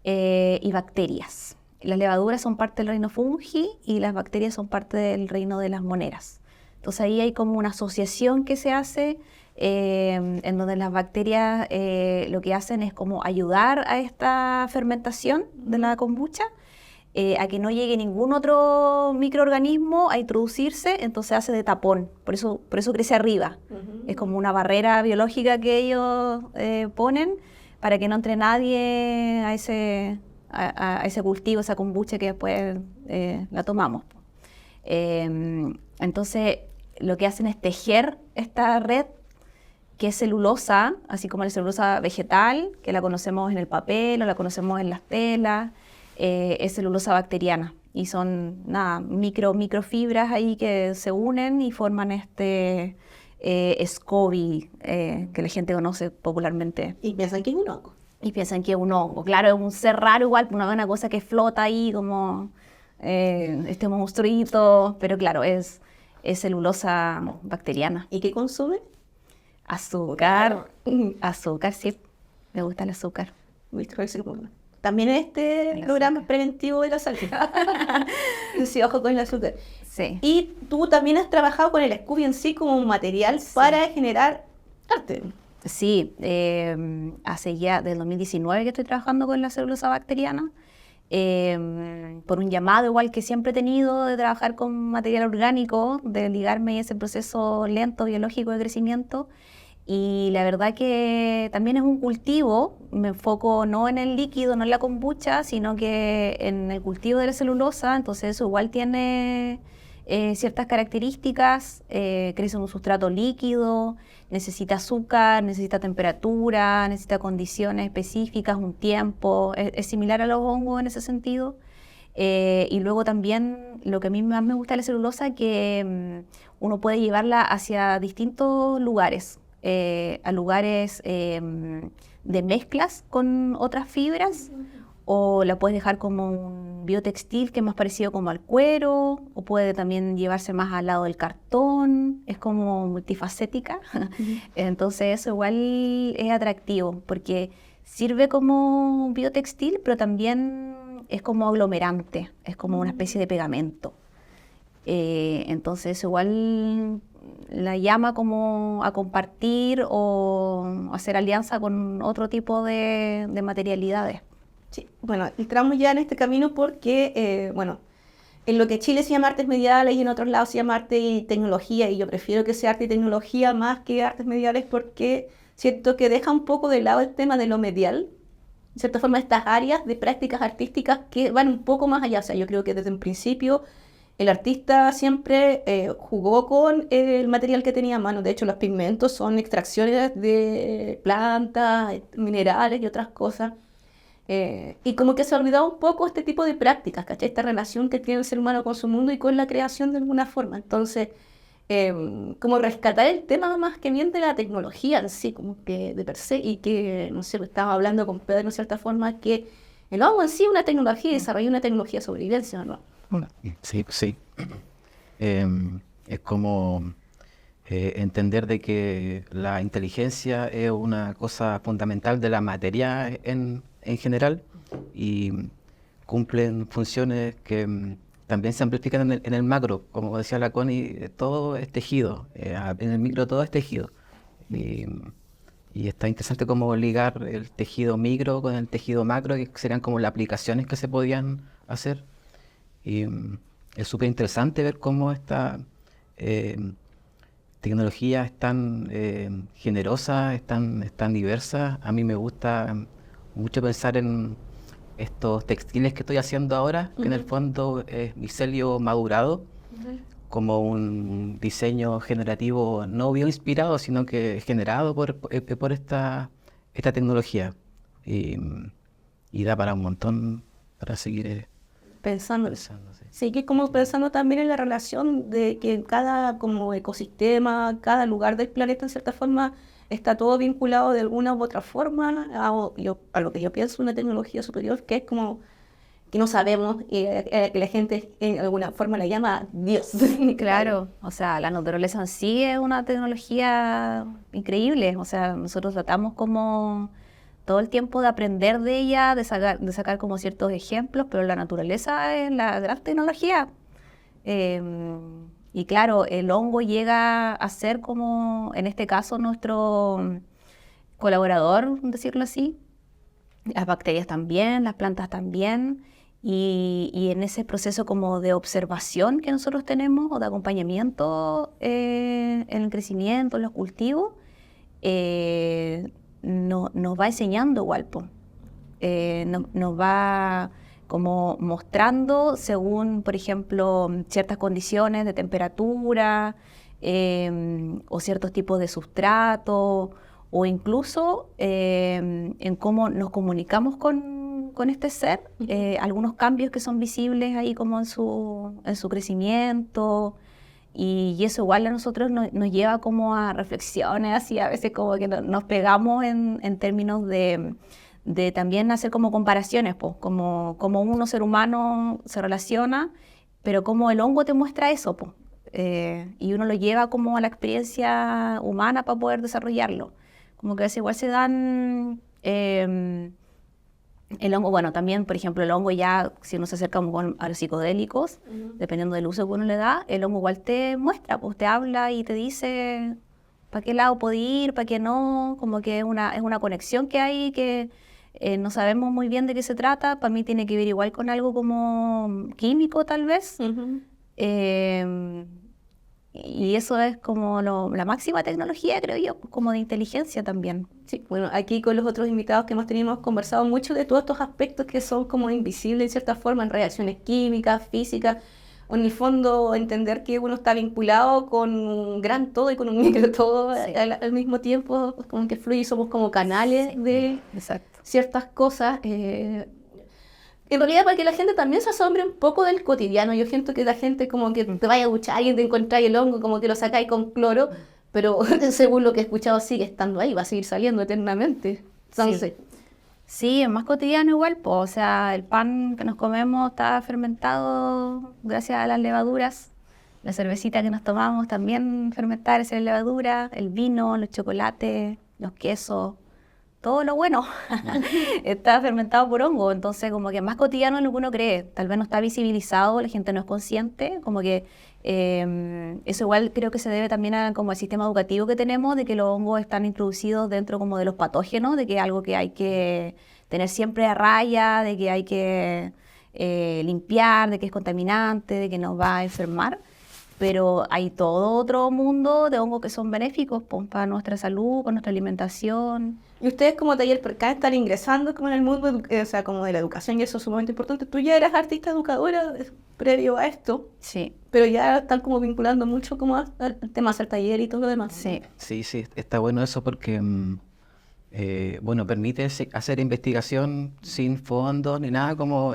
y bacterias. Las levaduras son parte del reino fungi y las bacterias son parte del reino de las moneras. Entonces ahí hay como una asociación que se hace en donde las bacterias lo que hacen es como ayudar a esta fermentación de la kombucha, a que no llegue ningún otro microorganismo a introducirse, entonces hace de tapón, por eso crece arriba. Es como una barrera biológica que ellos ponen para que no entre nadie a ese cultivo, esa kombucha que después la tomamos. Entonces lo que hacen es tejer esta red que es celulosa, así como la celulosa vegetal, que la conocemos en el papel o la conocemos en las telas, es celulosa bacteriana. Y son microfibras ahí que se unen y forman este SCOBY, que la gente conoce popularmente. Y piensan que es un hongo. Y piensan que es un hongo. Claro, es un ser raro igual, una cosa que flota ahí como este monstruito, pero claro, es celulosa bacteriana. ¿Y qué consume? Azúcar. Azúcar, sí. Me gusta el azúcar. también este programa es preventivo de la salud. Sí, ojo con el azúcar. Sí. Y tú también has trabajado con el Scooby en sí como un material para generar arte. Sí, hace ya del 2019 que estoy trabajando con la celulosa bacteriana, por un llamado igual que siempre he tenido de trabajar con material orgánico, de ligarme a ese proceso lento biológico de crecimiento. Y la verdad que también es un cultivo, me enfoco no en el líquido, no en la kombucha, sino que en el cultivo de la celulosa, entonces eso igual tiene ciertas características, crece en un sustrato líquido, necesita azúcar, necesita temperatura, necesita condiciones específicas, un tiempo, es similar a los hongos en ese sentido. Y luego también lo que a mí más me gusta de la celulosa es que uno puede llevarla hacia distintos lugares. A lugares de mezclas con otras fibras, o la puedes dejar como un biotextil que es más parecido como al cuero, o puede también llevarse más al lado del cartón, es como multifacética. Entonces eso igual es atractivo porque sirve como biotextil, pero también es como aglomerante, es como una especie de pegamento. Entonces igual la llama como a compartir o hacer alianza con otro tipo de materialidades. Sí, bueno, entramos ya en este camino porque, bueno, en lo que Chile se llama artes mediales y en otros lados se llama arte y tecnología, y yo prefiero que sea arte y tecnología más que artes mediales porque siento que deja un poco de lado el tema de lo medial, de cierta forma estas áreas de prácticas artísticas que van un poco más allá. O sea, yo creo que desde un principio el artista siempre jugó con el material que tenía a mano. De hecho, los pigmentos son extracciones de plantas, minerales y otras cosas. Y como que se ha olvidado un poco este tipo de prácticas, ¿cachai? Esta relación que tiene el ser humano con su mundo y con la creación de alguna forma. Entonces, como rescatar el tema más que bien de la tecnología en sí, como que de per se, y que, no sé, estaba hablando con Pedro en cierta forma, que el hongo en sí es una tecnología y desarrolló una tecnología de sobrevivencia, ¿no? Sí, sí. Es como entender de que la inteligencia es una cosa fundamental de la materia en general y cumplen funciones que también se amplifican en el macro. Como decía la Connie, todo es tejido, en el micro todo es tejido. Y está interesante como ligar el tejido micro con el tejido macro, que serían como las aplicaciones que se podían hacer. Y es súper interesante ver cómo esta tecnología es tan generosa, es tan diversa. A mí me gusta mucho pensar en estos textiles que estoy haciendo ahora, que en el fondo es micelio madurado, como un diseño generativo no bioinspirado, sino que generado por esta tecnología. Y da para un montón para seguir Pensando. sí. Sí, que como pensando también en la relación de que cada como ecosistema, cada lugar del planeta en cierta forma está todo vinculado de alguna u otra forma a lo que yo pienso una tecnología superior, que es como que no sabemos y que la gente en alguna forma la llama Dios. Claro, o sea, la naturaleza en sí es una tecnología increíble, o sea, nosotros tratamos como todo el tiempo de aprender de ella, de sacar como ciertos ejemplos, pero la naturaleza es la gran tecnología. Y claro, el hongo llega a ser como, en este caso, nuestro colaborador, decirlo así. Las bacterias también, las plantas también. Y en ese proceso como de observación que nosotros tenemos o de acompañamiento en el crecimiento, en los cultivos, nos va enseñando igual, nos va como mostrando según, por ejemplo, ciertas condiciones de temperatura o ciertos tipos de sustrato o incluso en cómo nos comunicamos con este ser, algunos cambios que son visibles ahí como en su crecimiento. Y eso igual a nosotros nos lleva como a reflexiones, así a veces como que nos pegamos en términos de también hacer como comparaciones, pues, como uno ser humano se relaciona, pero como el hongo te muestra eso, pues, y uno lo lleva como a la experiencia humana para poder desarrollarlo. Como que a veces igual se dan El hongo, bueno, también, por ejemplo, el hongo ya, si uno se acerca a los psicodélicos, dependiendo del uso que uno le da, el hongo igual te muestra, pues te habla y te dice para qué lado puede ir, para qué no, como que es una conexión que hay que no sabemos muy bien de qué se trata. Para mí tiene que ver igual con algo como químico, tal vez. Eh, y eso es como la máxima tecnología, creo yo, como de inteligencia también. Sí, bueno, aquí con los otros invitados que hemos tenido hemos conversado mucho de todos estos aspectos que son como invisibles en cierta forma en reacciones químicas, físicas, o en el fondo entender que uno está vinculado con un gran todo y con un micro todo al mismo tiempo, pues como que fluye y somos como canales de Exacto. ciertas cosas. En realidad para que la gente también se asombre un poco del cotidiano. Yo siento que la gente como que te vaya a duchar y te encontráis el hongo, como que lo sacáis con cloro, pero según lo que he escuchado sigue estando ahí, va a seguir saliendo eternamente. Entonces, Sí, es más cotidiano igual, pues, o sea, el pan que nos comemos está fermentado gracias a las levaduras, la cervecita que nos tomamos también fermentada gracias a la levadura, el vino, los chocolates, los quesos, todo lo bueno está fermentado por hongo, entonces como que es más cotidiano de lo que uno cree, tal vez no está visibilizado, la gente no es consciente, como que eso igual creo que se debe también como al sistema educativo que tenemos, de que los hongos están introducidos dentro como de los patógenos, de que es algo que hay que tener siempre a raya, de que hay que limpiar, de que es contaminante, de que nos va a enfermar. Pero hay todo otro mundo de hongos que son benéficos pues, para nuestra salud, para nuestra alimentación. y ustedes como taller acá están ingresando como en el mundo, o sea, como de la educación y eso es sumamente importante. Tú ya eras artista educadora previo a esto, Sí, pero ya están como vinculando mucho como al tema hacer taller y todo lo demás. sí. Sí, sí, está bueno eso porque, bueno, permite hacer investigación sin fondos ni nada, como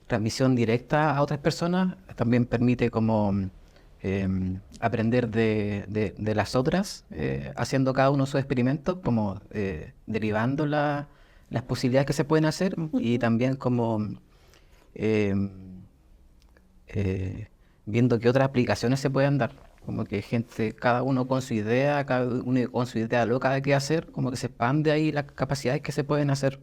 transmisión directa a otras personas. También permite como aprender de las otras, haciendo cada uno sus experimentos, como derivando las posibilidades que se pueden hacer y también como viendo qué otras aplicaciones se pueden dar. Como que gente, cada uno con su idea, cada uno con su idea loca de qué hacer, como que se expande ahí las capacidades que se pueden hacer.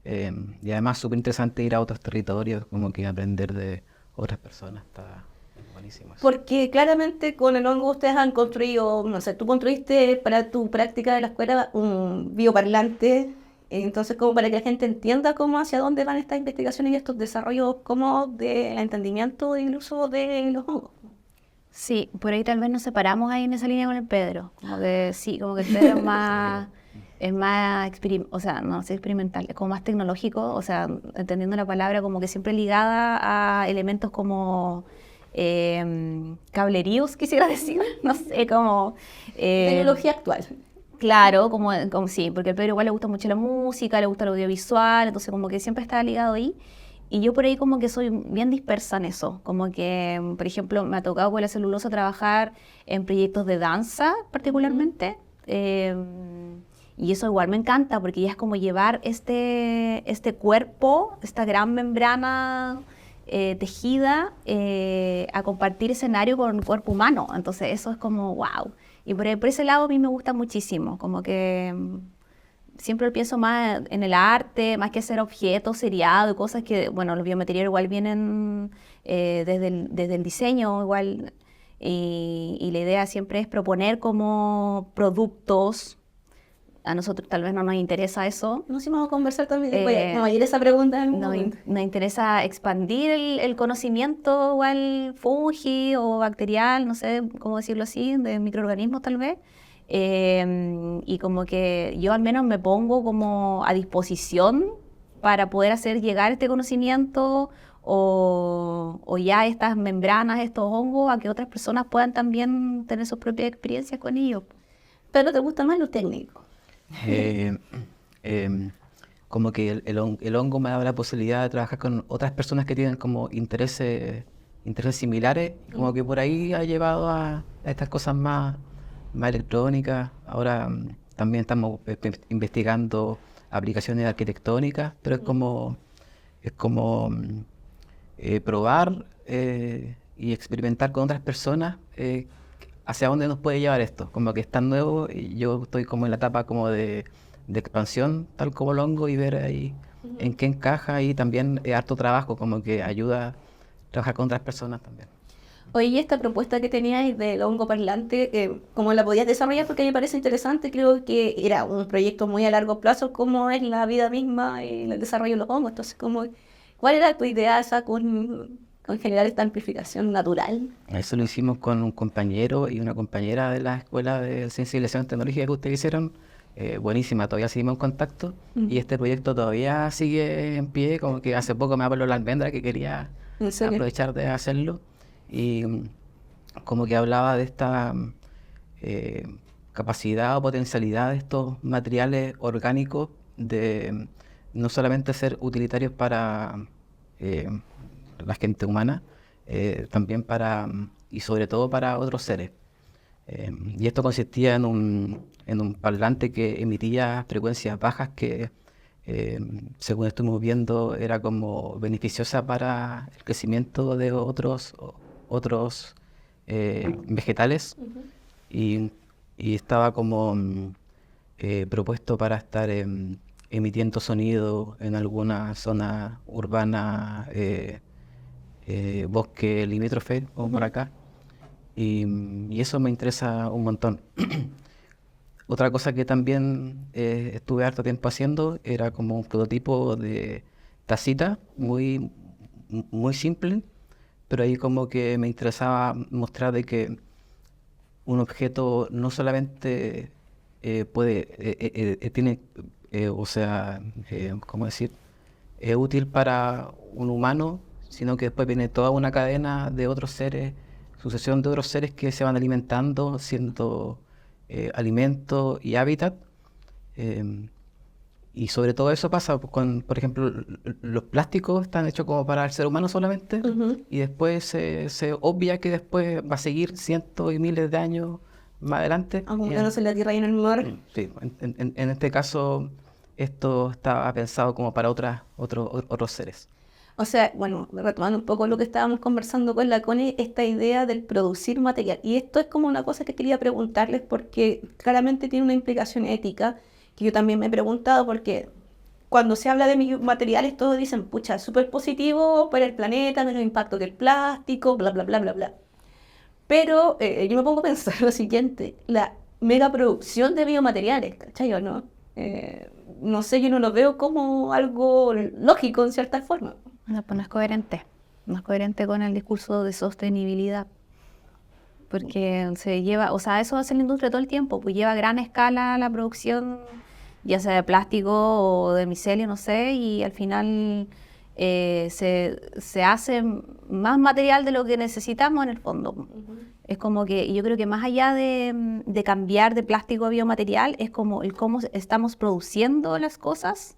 Y además súper interesante ir a otros territorios, como que aprender de otras personas, está buenísimo eso. Porque claramente con el hongo ustedes han construido, no sé, tú construiste para tu práctica de la escuela un bioparlante, entonces como para que la gente entienda cómo hacia dónde van estas investigaciones y estos desarrollos como de entendimiento del uso de los hongos. Sí, por ahí tal vez nos separamos ahí en esa línea con el Pedro. Como que sí, como que el Pedro es más o sea, no sé, experimental, es como más tecnológico, o sea, entendiendo la palabra como que siempre ligada a elementos como cableríos, quisiera decir, no sé, como... Tecnología actual. Claro, como sí, porque al Pedro igual le gusta mucho la música, le gusta el audiovisual, entonces como que siempre está ligado ahí. Y yo por ahí como que soy bien dispersa en eso, como que, por ejemplo, me ha tocado con la celulosa trabajar en proyectos de danza particularmente, y eso igual me encanta porque ya es como llevar este cuerpo, esta gran membrana tejida, a compartir escenario con el cuerpo humano, entonces eso es como wow. Y por ese lado a mí me gusta muchísimo, como que siempre lo pienso más en el arte, más que hacer objetos seriados, cosas que, bueno, los biomateriales igual vienen desde el diseño igual, y la idea siempre es proponer como productos. A nosotros tal vez no nos interesa eso. Nos íbamos a conversar también, me va a ir esa pregunta. Nos interesa expandir el conocimiento igual fungi o bacterial, no sé cómo decirlo así, de microorganismos tal vez. Y como que yo al menos me pongo como a disposición para poder hacer llegar este conocimiento o ya estas membranas, estos hongos, a que otras personas puedan también tener sus propias experiencias con ellos. Pero te gusta más lo técnico. Como que el hongo me da la posibilidad de trabajar con otras personas que tienen como intereses similares, como que por ahí ha llevado a estas cosas más electrónicas. Ahora también estamos investigando aplicaciones arquitectónicas, pero es como probar y experimentar con otras personas hacia dónde nos puede llevar esto. Como que es tan nuevo y yo estoy como en la etapa como de de expansión, tal como el hongo, y ver ahí en qué encaja, y también harto trabajo, como que ayuda a trabajar con otras personas también. Oye, y esta propuesta que teníais del hongo parlante, ¿cómo la podías desarrollar? Porque me parece interesante, creo que era un proyecto muy a largo plazo, como es la vida misma y el desarrollo de los hongos. Entonces, ¿cuál era tu idea esa con generar esta amplificación natural? Eso lo hicimos con un compañero y una compañera de la Escuela de Ciencia y Innovación Tecnológica que ustedes hicieron. Buenísima, todavía seguimos en contacto y este proyecto todavía sigue en pie, como que hace poco me habló la almendra que quería ¿En serio? aprovechar de hacerlo, y como que hablaba de esta capacidad o potencialidad de estos materiales orgánicos de no solamente ser utilitarios para eh, la gente humana, también para, y sobre todo para otros seres. Y esto consistía en un parlante que emitía frecuencias bajas que, según estuvimos viendo, era como beneficiosa para el crecimiento de otros vegetales, y estaba como propuesto para estar emitiendo sonido en alguna zona urbana, bosque limítrofe, como por acá. Y eso me interesa un montón. Otra cosa que también estuve harto tiempo haciendo era como un prototipo de tacita muy simple, pero ahí como que me interesaba mostrar de que un objeto no solamente tiene, o sea, ¿cómo decir? Es útil para un humano, sino que después viene toda una cadena de otros seres, sucesión de otros seres que se van alimentando, siendo alimento y hábitat. Y sobre todo eso pasa con, por ejemplo, los plásticos están hechos como para el ser humano solamente, y después se obvia que después va a seguir cientos y miles de años más adelante. Acumulándose en la tierra y en el mar. Sí, en este caso esto estaba pensado como para otros seres. O sea, bueno, retomando un poco lo que estábamos conversando con la Connie, esta idea del producir material. Y esto es como una cosa que quería preguntarles porque claramente tiene una implicación ética que yo también me he preguntado, porque cuando se habla de materiales todos dicen, pucha, es súper positivo para el planeta, menos impacto que el plástico, bla, bla, bla, bla, bla. Pero yo me pongo a pensar lo siguiente, la megaproducción de biomateriales, ¿cachai o no? No sé, yo no lo veo como algo lógico en cierta forma. No, pues no es coherente. No es coherente con el discurso de sostenibilidad. Porque se lleva, o sea, eso hace la industria todo el tiempo, pues lleva a gran escala la producción, ya sea de plástico o de micelio, no sé, y al final se hace más material de lo que necesitamos en el fondo. Es como que, yo creo que más allá de cambiar de plástico a biomaterial, es como el cómo estamos produciendo las cosas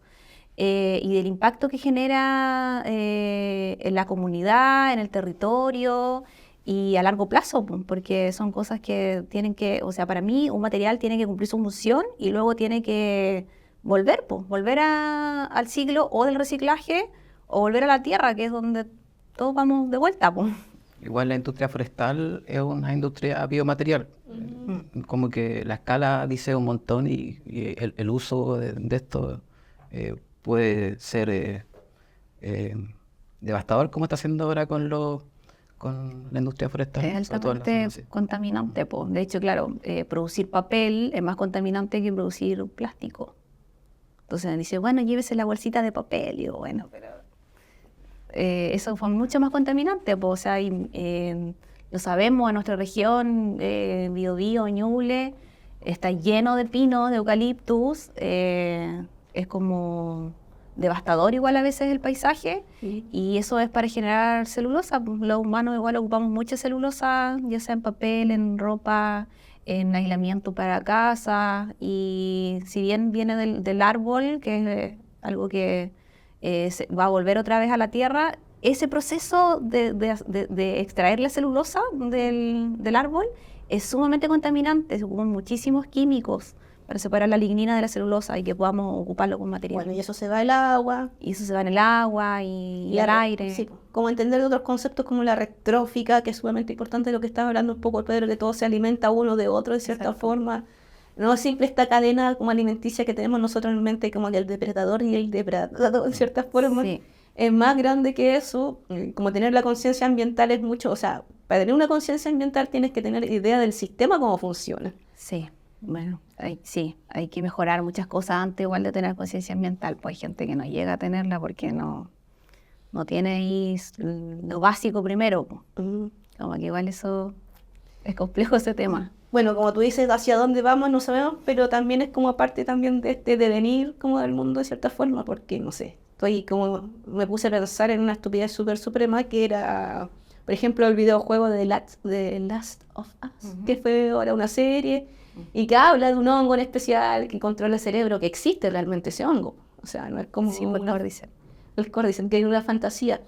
y del impacto que genera en la comunidad, en el territorio y a largo plazo, porque son cosas que tienen que, o sea, para mí un material tiene que cumplir su función y luego tiene que volver al ciclo o del reciclaje o volver a la tierra, que es donde todos vamos de vuelta. Igual la industria forestal es una industria biomaterial. Como que la escala dice un montón, y el uso de esto puede ser devastador, como está haciendo ahora con la industria forestal. Es altamente contaminante. De hecho, claro, producir papel es más contaminante que producir plástico. Entonces me dice, bueno, llévese la bolsita de papel. Y digo, bueno, pero eso fue mucho más contaminante. O sea, lo sabemos, en nuestra región, Biobío, Ñuble, está lleno de pinos, de eucaliptus. Es como devastador igual a veces el paisaje, y eso es para generar celulosa. Los humanos igual ocupamos mucha celulosa, ya sea en papel, en ropa, en aislamiento para casa, y si bien viene del árbol, que es algo que va a volver otra vez a la tierra, ese proceso de extraer la celulosa del árbol es sumamente contaminante. Se ocupan muchísimos químicos para separar la lignina de la celulosa y que podamos ocuparlo como material. Bueno, y eso se va al agua. Y eso se va en el agua y al aire. Sí, como entender otros conceptos como la red trófica, que es sumamente importante, lo que estaba hablando un poco Pedro, que todo se alimenta uno de otro de cierta forma. no simple esta cadena como alimenticia que tenemos nosotros en mente, como que el depredador y el depredado, en cierta forma. Sí, Es más grande que eso, como tener la conciencia ambiental es mucho, o sea, para tener una conciencia ambiental tienes que tener idea del sistema, cómo funciona. sí. Bueno, sí, hay que mejorar muchas cosas antes igual de tener conciencia ambiental. Pues hay gente que no llega a tenerla porque no tiene ahí lo básico primero, po. Mm. Como que igual eso es complejo ese tema. Bueno, como tú dices, hacia dónde vamos no sabemos, pero también es como parte también de este devenir como del mundo de cierta forma, porque no sé, estoy como, me puse a pensar en una estupidez súper suprema que era, por ejemplo, el videojuego de Last of Us, que fue ahora una serie, y que habla de un hongo en especial que controla el cerebro, que existe realmente ese hongo. O sea, no es como Sí, por favor, dicen. el Cordyceps, que es una fantasía.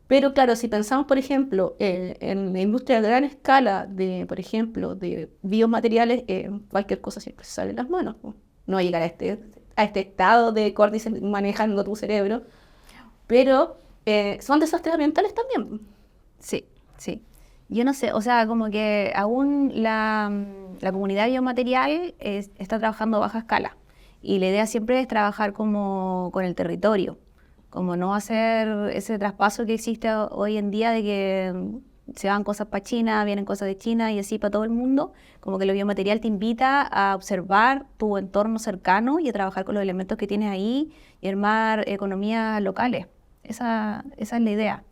Pero claro, si pensamos, por ejemplo, en la industria de gran escala, de, por ejemplo, de biomateriales, cualquier cosa siempre se sale en las manos, ¿no? No va a llegar a este estado de Cordyceps manejando tu cerebro, pero son desastres ambientales también. Sí, sí. Yo no sé, o sea, como que aún la comunidad biomaterial está trabajando a baja escala y la idea siempre es trabajar como con el territorio, como no hacer ese traspaso que existe hoy en día de que se van cosas para China, vienen cosas de China y así para todo el mundo, como que el biomaterial te invita a observar tu entorno cercano y a trabajar con los elementos que tienes ahí y armar economías locales. Esa es la idea.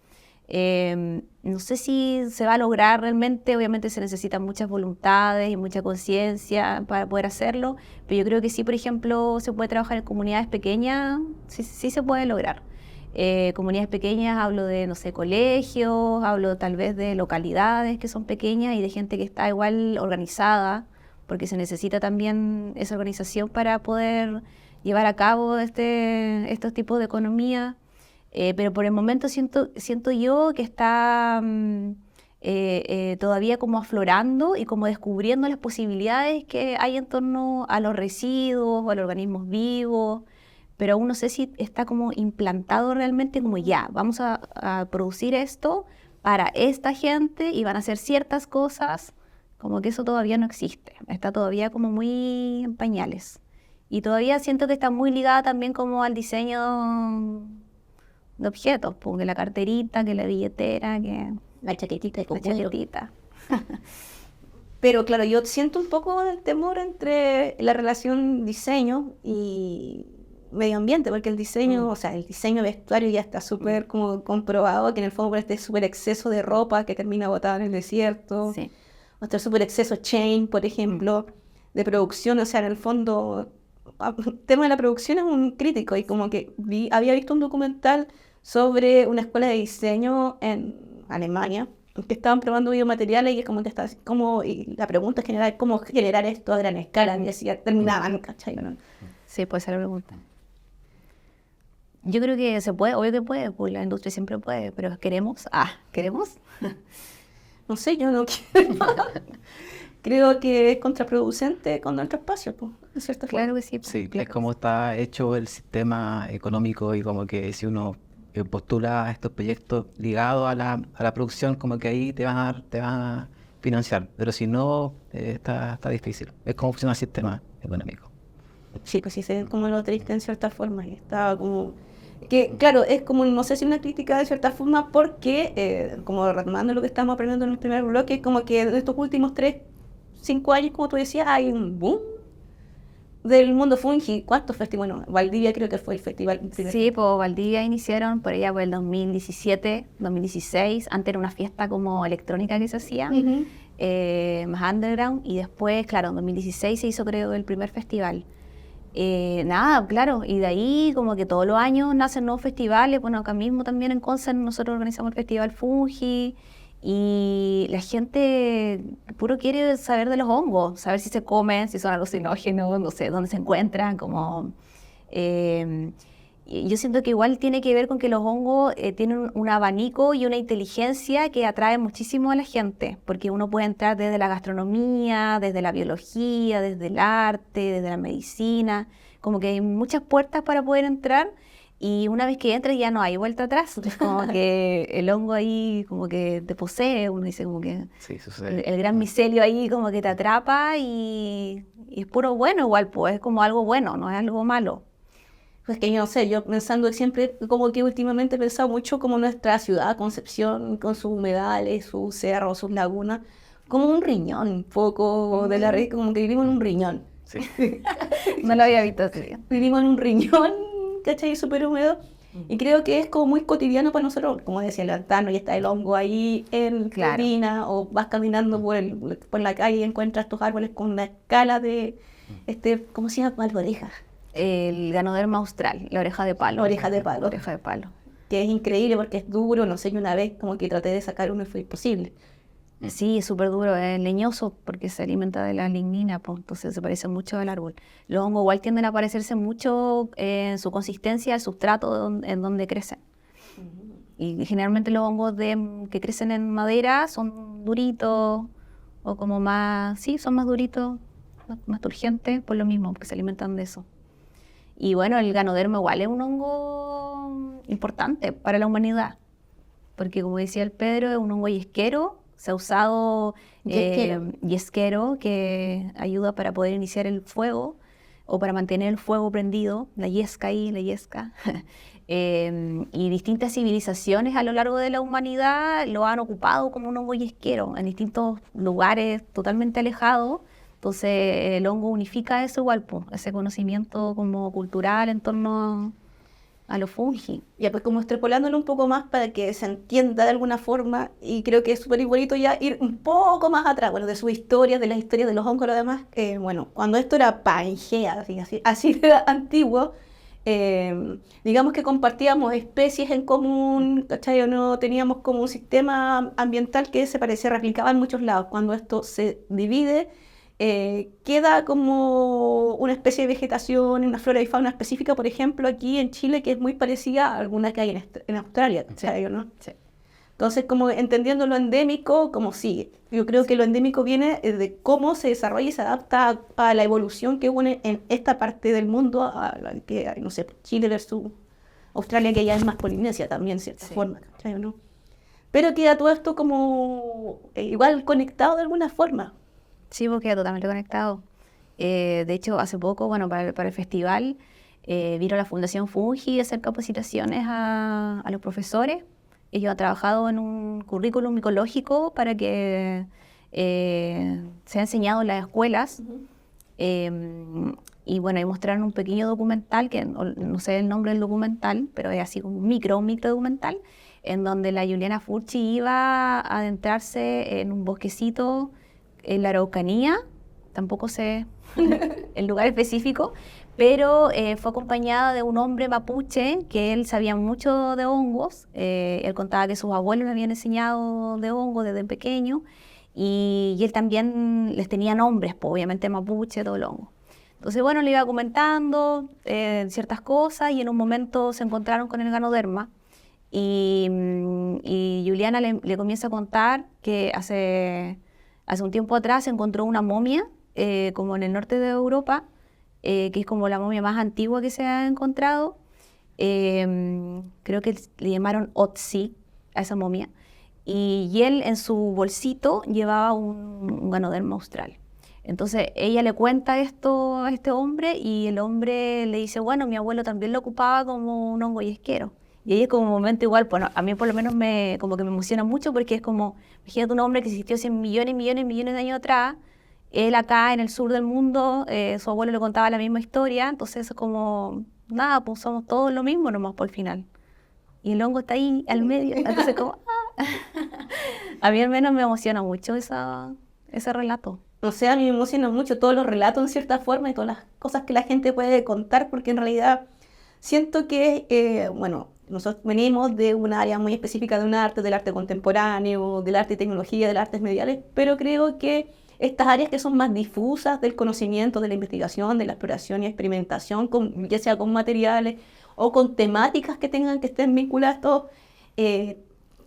No sé si se va a lograr realmente, obviamente se necesitan muchas voluntades y mucha conciencia para poder hacerlo, pero yo creo que sí, por ejemplo, se puede trabajar en comunidades pequeñas, sí se puede lograr. Comunidades pequeñas, hablo de, no sé, colegios, hablo tal vez de localidades que son pequeñas y de gente que está igual organizada, porque se necesita también esa organización para poder llevar a cabo estos tipos de economía. Pero por el momento siento yo que está todavía como aflorando y como descubriendo las posibilidades que hay en torno a los residuos o a los organismos vivos, pero aún no sé si está como implantado realmente como ya, vamos a producir esto para esta gente y van a hacer ciertas cosas, como que eso todavía no existe, está todavía como muy en pañales. Y todavía siento que está muy ligada también como al diseño de objetos, pues, que la carterita, que la billetera, que La chaquetita de la chaquetita. Pero claro, yo siento un poco el temor entre la relación diseño y medio ambiente, porque el diseño, o sea, el diseño de vestuario ya está súper como comprobado, que en el fondo por este súper exceso de ropa que termina botada en el desierto, Sí. o este súper exceso chain, por ejemplo, de producción, o sea, en el fondo, el tema de la producción es un crítico, y como que había visto un documental sobre una escuela de diseño en Alemania, que estaban probando biomateriales y es como que está como, y la pregunta general es cómo generar esto a gran escala, y así terminaban, ¿cachai? ¿No? Sí, puede ser la pregunta. Yo creo que se puede, obvio que puede, pues la industria siempre puede, pero ¿queremos? ¿Queremos? No sé, yo no quiero. Creo que es contraproducente con nuestro espacio, pues, de cierta forma. Claro que sí. pues, Sí, claro es como que está hecho el sistema económico y como que si uno postula estos proyectos ligados a la producción, como que ahí te van a financiar. Pero si no, está difícil. Es como funciona el sistema económico. Sí, pues sí, se ve como lo triste en cierta forma. Y estaba como. Que, claro, es como, no sé si una crítica de cierta forma, porque, como retomando lo que estábamos aprendiendo en el primer bloque, como que en estos últimos 3, 5 años, como tú decías, hay un boom del mundo fungi. ¿Cuántos festivales? Bueno, Valdivia creo que fue el festival. Sí, pues Valdivia iniciaron por allá por el 2017, 2016. Antes era una fiesta como electrónica que se hacía, Ujú. más underground. Y después, claro, en 2016 se hizo creo el primer festival. Nada, claro, y de ahí como que todos los años nacen nuevos festivales. Bueno, acá mismo también en Conce nosotros organizamos el Festival Fungi y la gente puro quiere saber de los hongos, saber si se comen, si son alucinógenos, no sé, dónde se encuentran, como... y yo siento que igual tiene que ver con que los hongos tienen un abanico y una inteligencia que atrae muchísimo a la gente, porque uno puede entrar desde la gastronomía, desde la biología, desde el arte, desde la medicina, como que hay muchas puertas para poder entrar Y una vez que entras ya no hay vuelta atrás. Es como que el hongo ahí como que te posee, uno dice como que Sí, sucede. el gran micelio ahí como que te atrapa y es puro bueno igual, pues es como algo bueno, no es algo malo. Pues que yo no sé, yo pensando siempre, como que últimamente he pensado mucho como nuestra ciudad, Concepción, con sus humedales, sus cerros, sus lagunas, como un riñón, un poco de la red, como que vivimos en un riñón. Sí. No lo había visto así. Vivimos en un riñón, ¿cachai? Súper húmedo. Y creo que es como muy cotidiano para nosotros, como decía, levantarnos y está el hongo ahí en la Claro. esquina, o vas caminando por la calle y encuentras estos árboles con una escala de, ¿cómo se llama? Orejas. El Ganoderma austral, la oreja de palo. La oreja de palo. Oreja de palo. Que es increíble porque es duro, no sé, yo una vez como que traté de sacar uno y fue imposible. Sí, es súper duro, es leñoso porque se alimenta de la lignina, pues, entonces se parece mucho al árbol. Los hongos igual tienden a parecerse mucho en su consistencia al sustrato en donde crecen. Y generalmente los hongos que crecen en madera son duritos o como más, sí, son más duritos, más turgentes, por lo mismo, porque se alimentan de eso. Y bueno, el Ganoderma igual es un hongo importante para la humanidad, porque como decía el Pedro, es un hongo yesquero, se ha usado yesquero, que ayuda para poder iniciar el fuego o para mantener el fuego prendido, la yesca ahí, la yesca. Y distintas civilizaciones a lo largo de la humanidad lo han ocupado como un hongo yesquero en distintos lugares totalmente alejados. Entonces el hongo unifica eso igual, pues, ese conocimiento como cultural en torno a los fungi. Ya, pues como extrapolándolo un poco más para que se entienda de alguna forma, y creo que es súper igualito ya ir un poco más atrás, bueno, de su historia, de las historias de los hongos y lo demás, bueno, cuando esto era Pangea, así de antiguo, digamos que compartíamos especies en común, ¿cachai? O no teníamos como un sistema ambiental que se parecía, replicaba en muchos lados. Cuando esto se divide, queda como una especie de vegetación, una flora y fauna específica, por ejemplo, aquí en Chile, que es muy parecida a alguna que hay en Australia, ¿cachai? ¿O no? Sí. Entonces, como entendiendo lo endémico, como sigue. Yo creo que lo endémico viene de cómo se desarrolla y se adapta a la evolución que hubo en esta parte del mundo, a la que, no sé, Chile versus Australia, que ya es más Polinesia también, de cierta forma, ¿cachai? ¿O no? Pero queda todo esto como igual conectado de alguna forma. Sí, porque totalmente conectado. De hecho, hace poco, bueno, para el festival, vino la Fundación Fungi a hacer capacitaciones a los profesores. Ellos han trabajado en un currículum micológico para que sea enseñado en las escuelas. Y bueno, y mostraron un pequeño documental, que no sé el nombre del documental, pero es así como un micro documental, en donde la Juliana Furchi iba a adentrarse en un bosquecito en la Araucanía, tampoco sé el lugar específico, pero fue acompañada de un hombre mapuche que él sabía mucho de hongos. Él contaba que sus abuelos le habían enseñado de hongos desde pequeño y él también les tenía nombres, pues, obviamente mapuche, todo el hongo. Entonces, bueno, le iba comentando ciertas cosas y en un momento se encontraron con el Ganoderma y Juliana le comienza a contar que hace un tiempo atrás se encontró una momia, como en el norte de Europa, que es como la momia más antigua que se ha encontrado. Creo que le llamaron Otzi a esa momia. Y él en su bolsito llevaba un Ganoderma austral. Entonces ella le cuenta esto a este hombre y el hombre le dice, bueno, mi abuelo también lo ocupaba como un hongo yesquero. Y ahí es como un momento igual, bueno, a mí por lo menos como que me emociona mucho porque es como, imagínate un hombre que existió hace millones, millones, millones de años atrás, él acá en el sur del mundo, su abuelo le contaba la misma historia, entonces es como, nada, pues somos todos lo mismo nomás por el final. Y el hongo está ahí al medio, entonces como, a mí al menos me emociona mucho ese relato. O sea, a mí me emocionan mucho todos los relatos en cierta forma y todas las cosas que la gente puede contar, porque en realidad siento que, bueno, nosotros venimos de un área muy específica de un arte, del arte contemporáneo, del arte y tecnología, de las artes mediales, pero creo que estas áreas que son más difusas del conocimiento, de la investigación, de la exploración y experimentación, ya sea con materiales o con temáticas que tengan que estén vinculadas a estos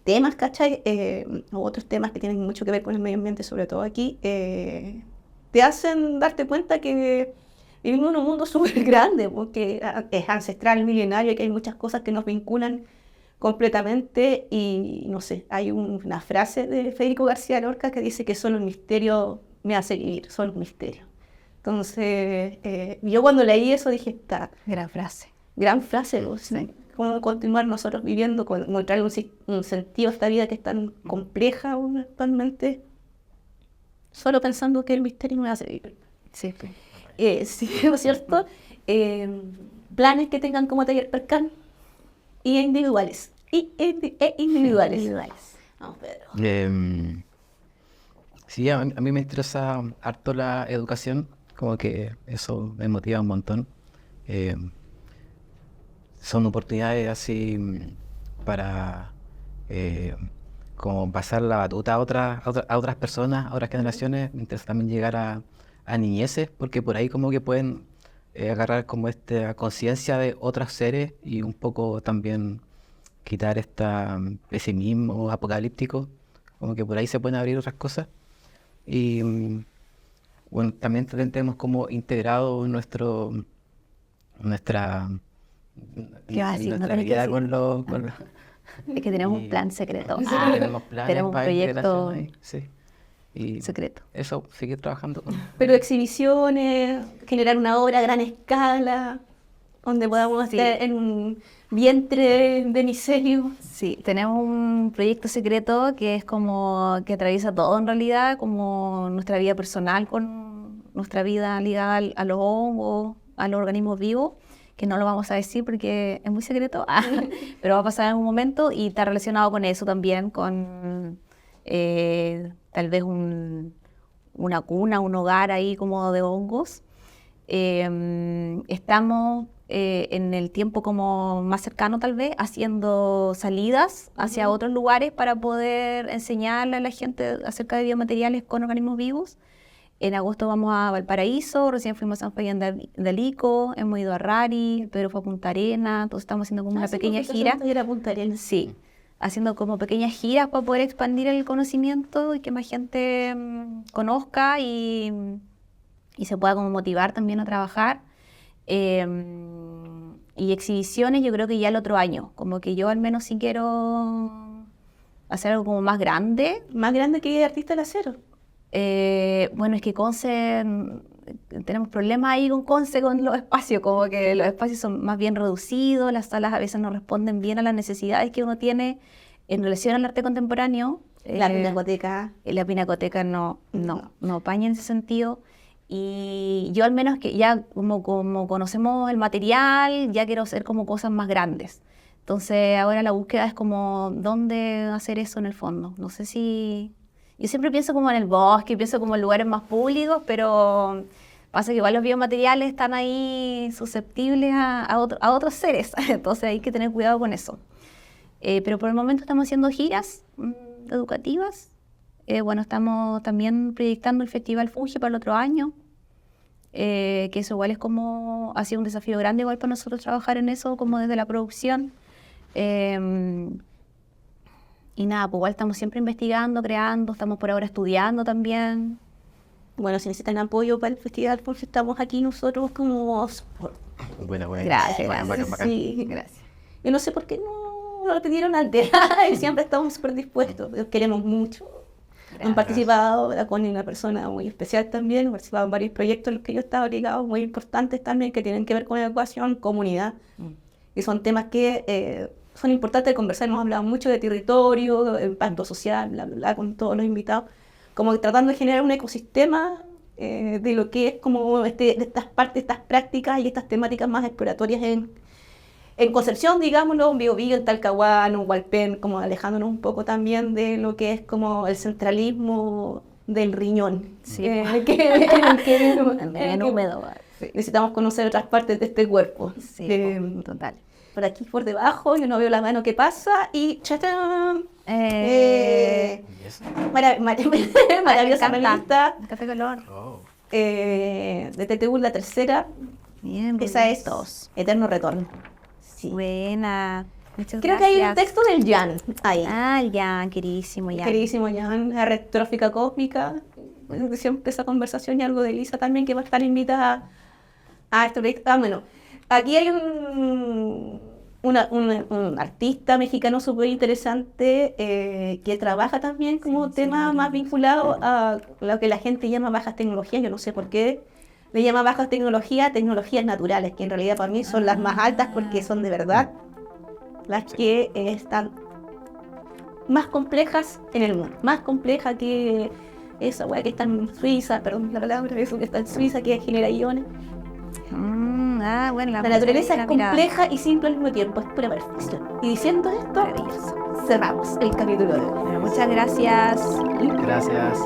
temas, ¿cachai? O otros temas que tienen mucho que ver con el medio ambiente, sobre todo aquí, te hacen darte cuenta que vivimos en un mundo súper grande, porque es ancestral, milenario, y que hay muchas cosas que nos vinculan completamente. Y no sé, hay una frase de Federico García Lorca que dice que solo el misterio me hace vivir, solo un misterio. Entonces, yo cuando leí eso dije, esta Gran frase. gran frase, ¿sí? Cómo continuar nosotros viviendo, encontrar un sentido a esta vida que es tan compleja aún actualmente, solo pensando que el misterio me hace vivir. Sí. Sí, ¿no es cierto? Planes que tengan como taller percal y individuales. Individuales. Vamos, Pedro. Sí, a mí me interesa harto la educación, como que eso me motiva un montón. Son oportunidades así para como pasar la batuta a otras personas, a otras generaciones. Me interesa también llegar a niñeces, porque por ahí como que pueden agarrar como esta conciencia de otros seres y un poco también quitar esta pesimismo apocalíptico, como que por ahí se pueden abrir otras cosas. Y bueno, también tenemos como integrado nuestra ¿Qué vas a decir? No nuestra tenés que vida decir. con los... Es que tenemos Y- un plan secreto. Sí, tenemos planes Tenemos un para proyecto integración ahí, sí. Y secreto. eso, seguir trabajando con... Pero exhibiciones, generar una obra a gran escala, donde podamos Sí. estar en un vientre de micelio. Sí, tenemos un proyecto secreto que es como que atraviesa todo en realidad, como nuestra vida personal con nuestra vida ligada a los hongos, a los organismos vivos, que no lo vamos a decir porque es muy secreto, pero va a pasar en un momento y está relacionado con eso también, con tal vez una cuna, un hogar ahí como de hongos. Estamos en el tiempo como más cercano tal vez, haciendo salidas hacia otros lugares para poder enseñarle a la gente acerca de biomateriales con organismos vivos. En agosto vamos a Valparaíso, recién fuimos a San Fabián de Alico, hemos ido a Rari, Pedro fue a Punta Arenas, entonces estamos haciendo como una pequeña gira. Sí, haciendo como pequeñas giras para poder expandir el conocimiento y que más gente conozca y se pueda como motivar también a trabajar. Y exhibiciones yo creo que ya el otro año, como que yo al menos sí quiero hacer algo como más grande. Más grande que Artista del Acero. Bueno, es que Conce, tenemos problemas ahí con Conce, con los espacios, como que los espacios son más bien reducidos, las salas a veces no responden bien a las necesidades que uno tiene en relación al arte contemporáneo. La pinacoteca. La pinacoteca no apaña en ese sentido. Y yo al menos que ya como conocemos el material, ya quiero hacer como cosas más grandes. Entonces ahora la búsqueda es como dónde hacer eso en el fondo. No sé si... Yo siempre pienso como en el bosque, pienso como en lugares más públicos, pero pasa que igual los biomateriales están ahí susceptibles a otros seres. Entonces hay que tener cuidado con eso. Pero por el momento estamos haciendo giras educativas. Bueno, estamos también proyectando el Festival Fungi para el otro año, que eso igual es como, ha sido un desafío grande igual para nosotros trabajar en eso, como desde la producción. Y nada, pues igual estamos siempre investigando, creando, estamos por ahora estudiando también. Bueno, si necesitan apoyo para el festival, porque estamos aquí nosotros como support. Bueno. Gracias, Bacán. Sí. Gracias. Yo no sé por qué no lo pidieron antes. Y siempre estamos súper dispuestos. Los queremos mucho. Han participado, la Connie es una persona muy especial también, han participado en varios proyectos en los que yo he estado ligado, muy importantes también, que tienen que ver con educación, comunidad, y son temas que son importantes de conversar. Hemos hablado mucho de territorio, de impacto social, bla, bla, bla, con todos los invitados, como tratando de generar un ecosistema de lo que es como de estas partes, estas prácticas y estas temáticas más exploratorias en Concepción, digámoslo, en Biobío, en Talcahuano, en Hualpén, como alejándonos un poco también de lo que es como el centralismo del riñón. Sí. Que húmedo. Sí. necesitamos conocer otras partes de este cuerpo. Sí, total. Por aquí, por debajo, yo no veo la mano que pasa y ¡chachán! Maravillosa revista Café Color. de TTU, la tercera. Bien, Esa es bonitos. Eterno Retorno. Sí. Buena. Muchas Creo que hay un gracias. texto del Jan ahí. Ah, Jan, queridísimo Jan. Queridísimo Jan, la retrófica cósmica. Siempre esa conversación y algo de Elisa también, que va a estar invitada Este proyecto, bueno, aquí hay un artista mexicano súper interesante que trabaja también como tema más vinculado a lo que la gente llama bajas tecnologías. Yo no sé por qué le llama bajas tecnologías, tecnologías naturales, que en realidad para mí son las más altas porque son de verdad las que están más complejas en el mundo, más compleja que esa weá que está en Suiza, perdón la palabra, eso que está en Suiza, que genera iones. Bueno, La naturaleza es compleja y simple al mismo tiempo, es pura perfección. Y diciendo esto, cerramos el capítulo de hoy. Muchas gracias. Gracias.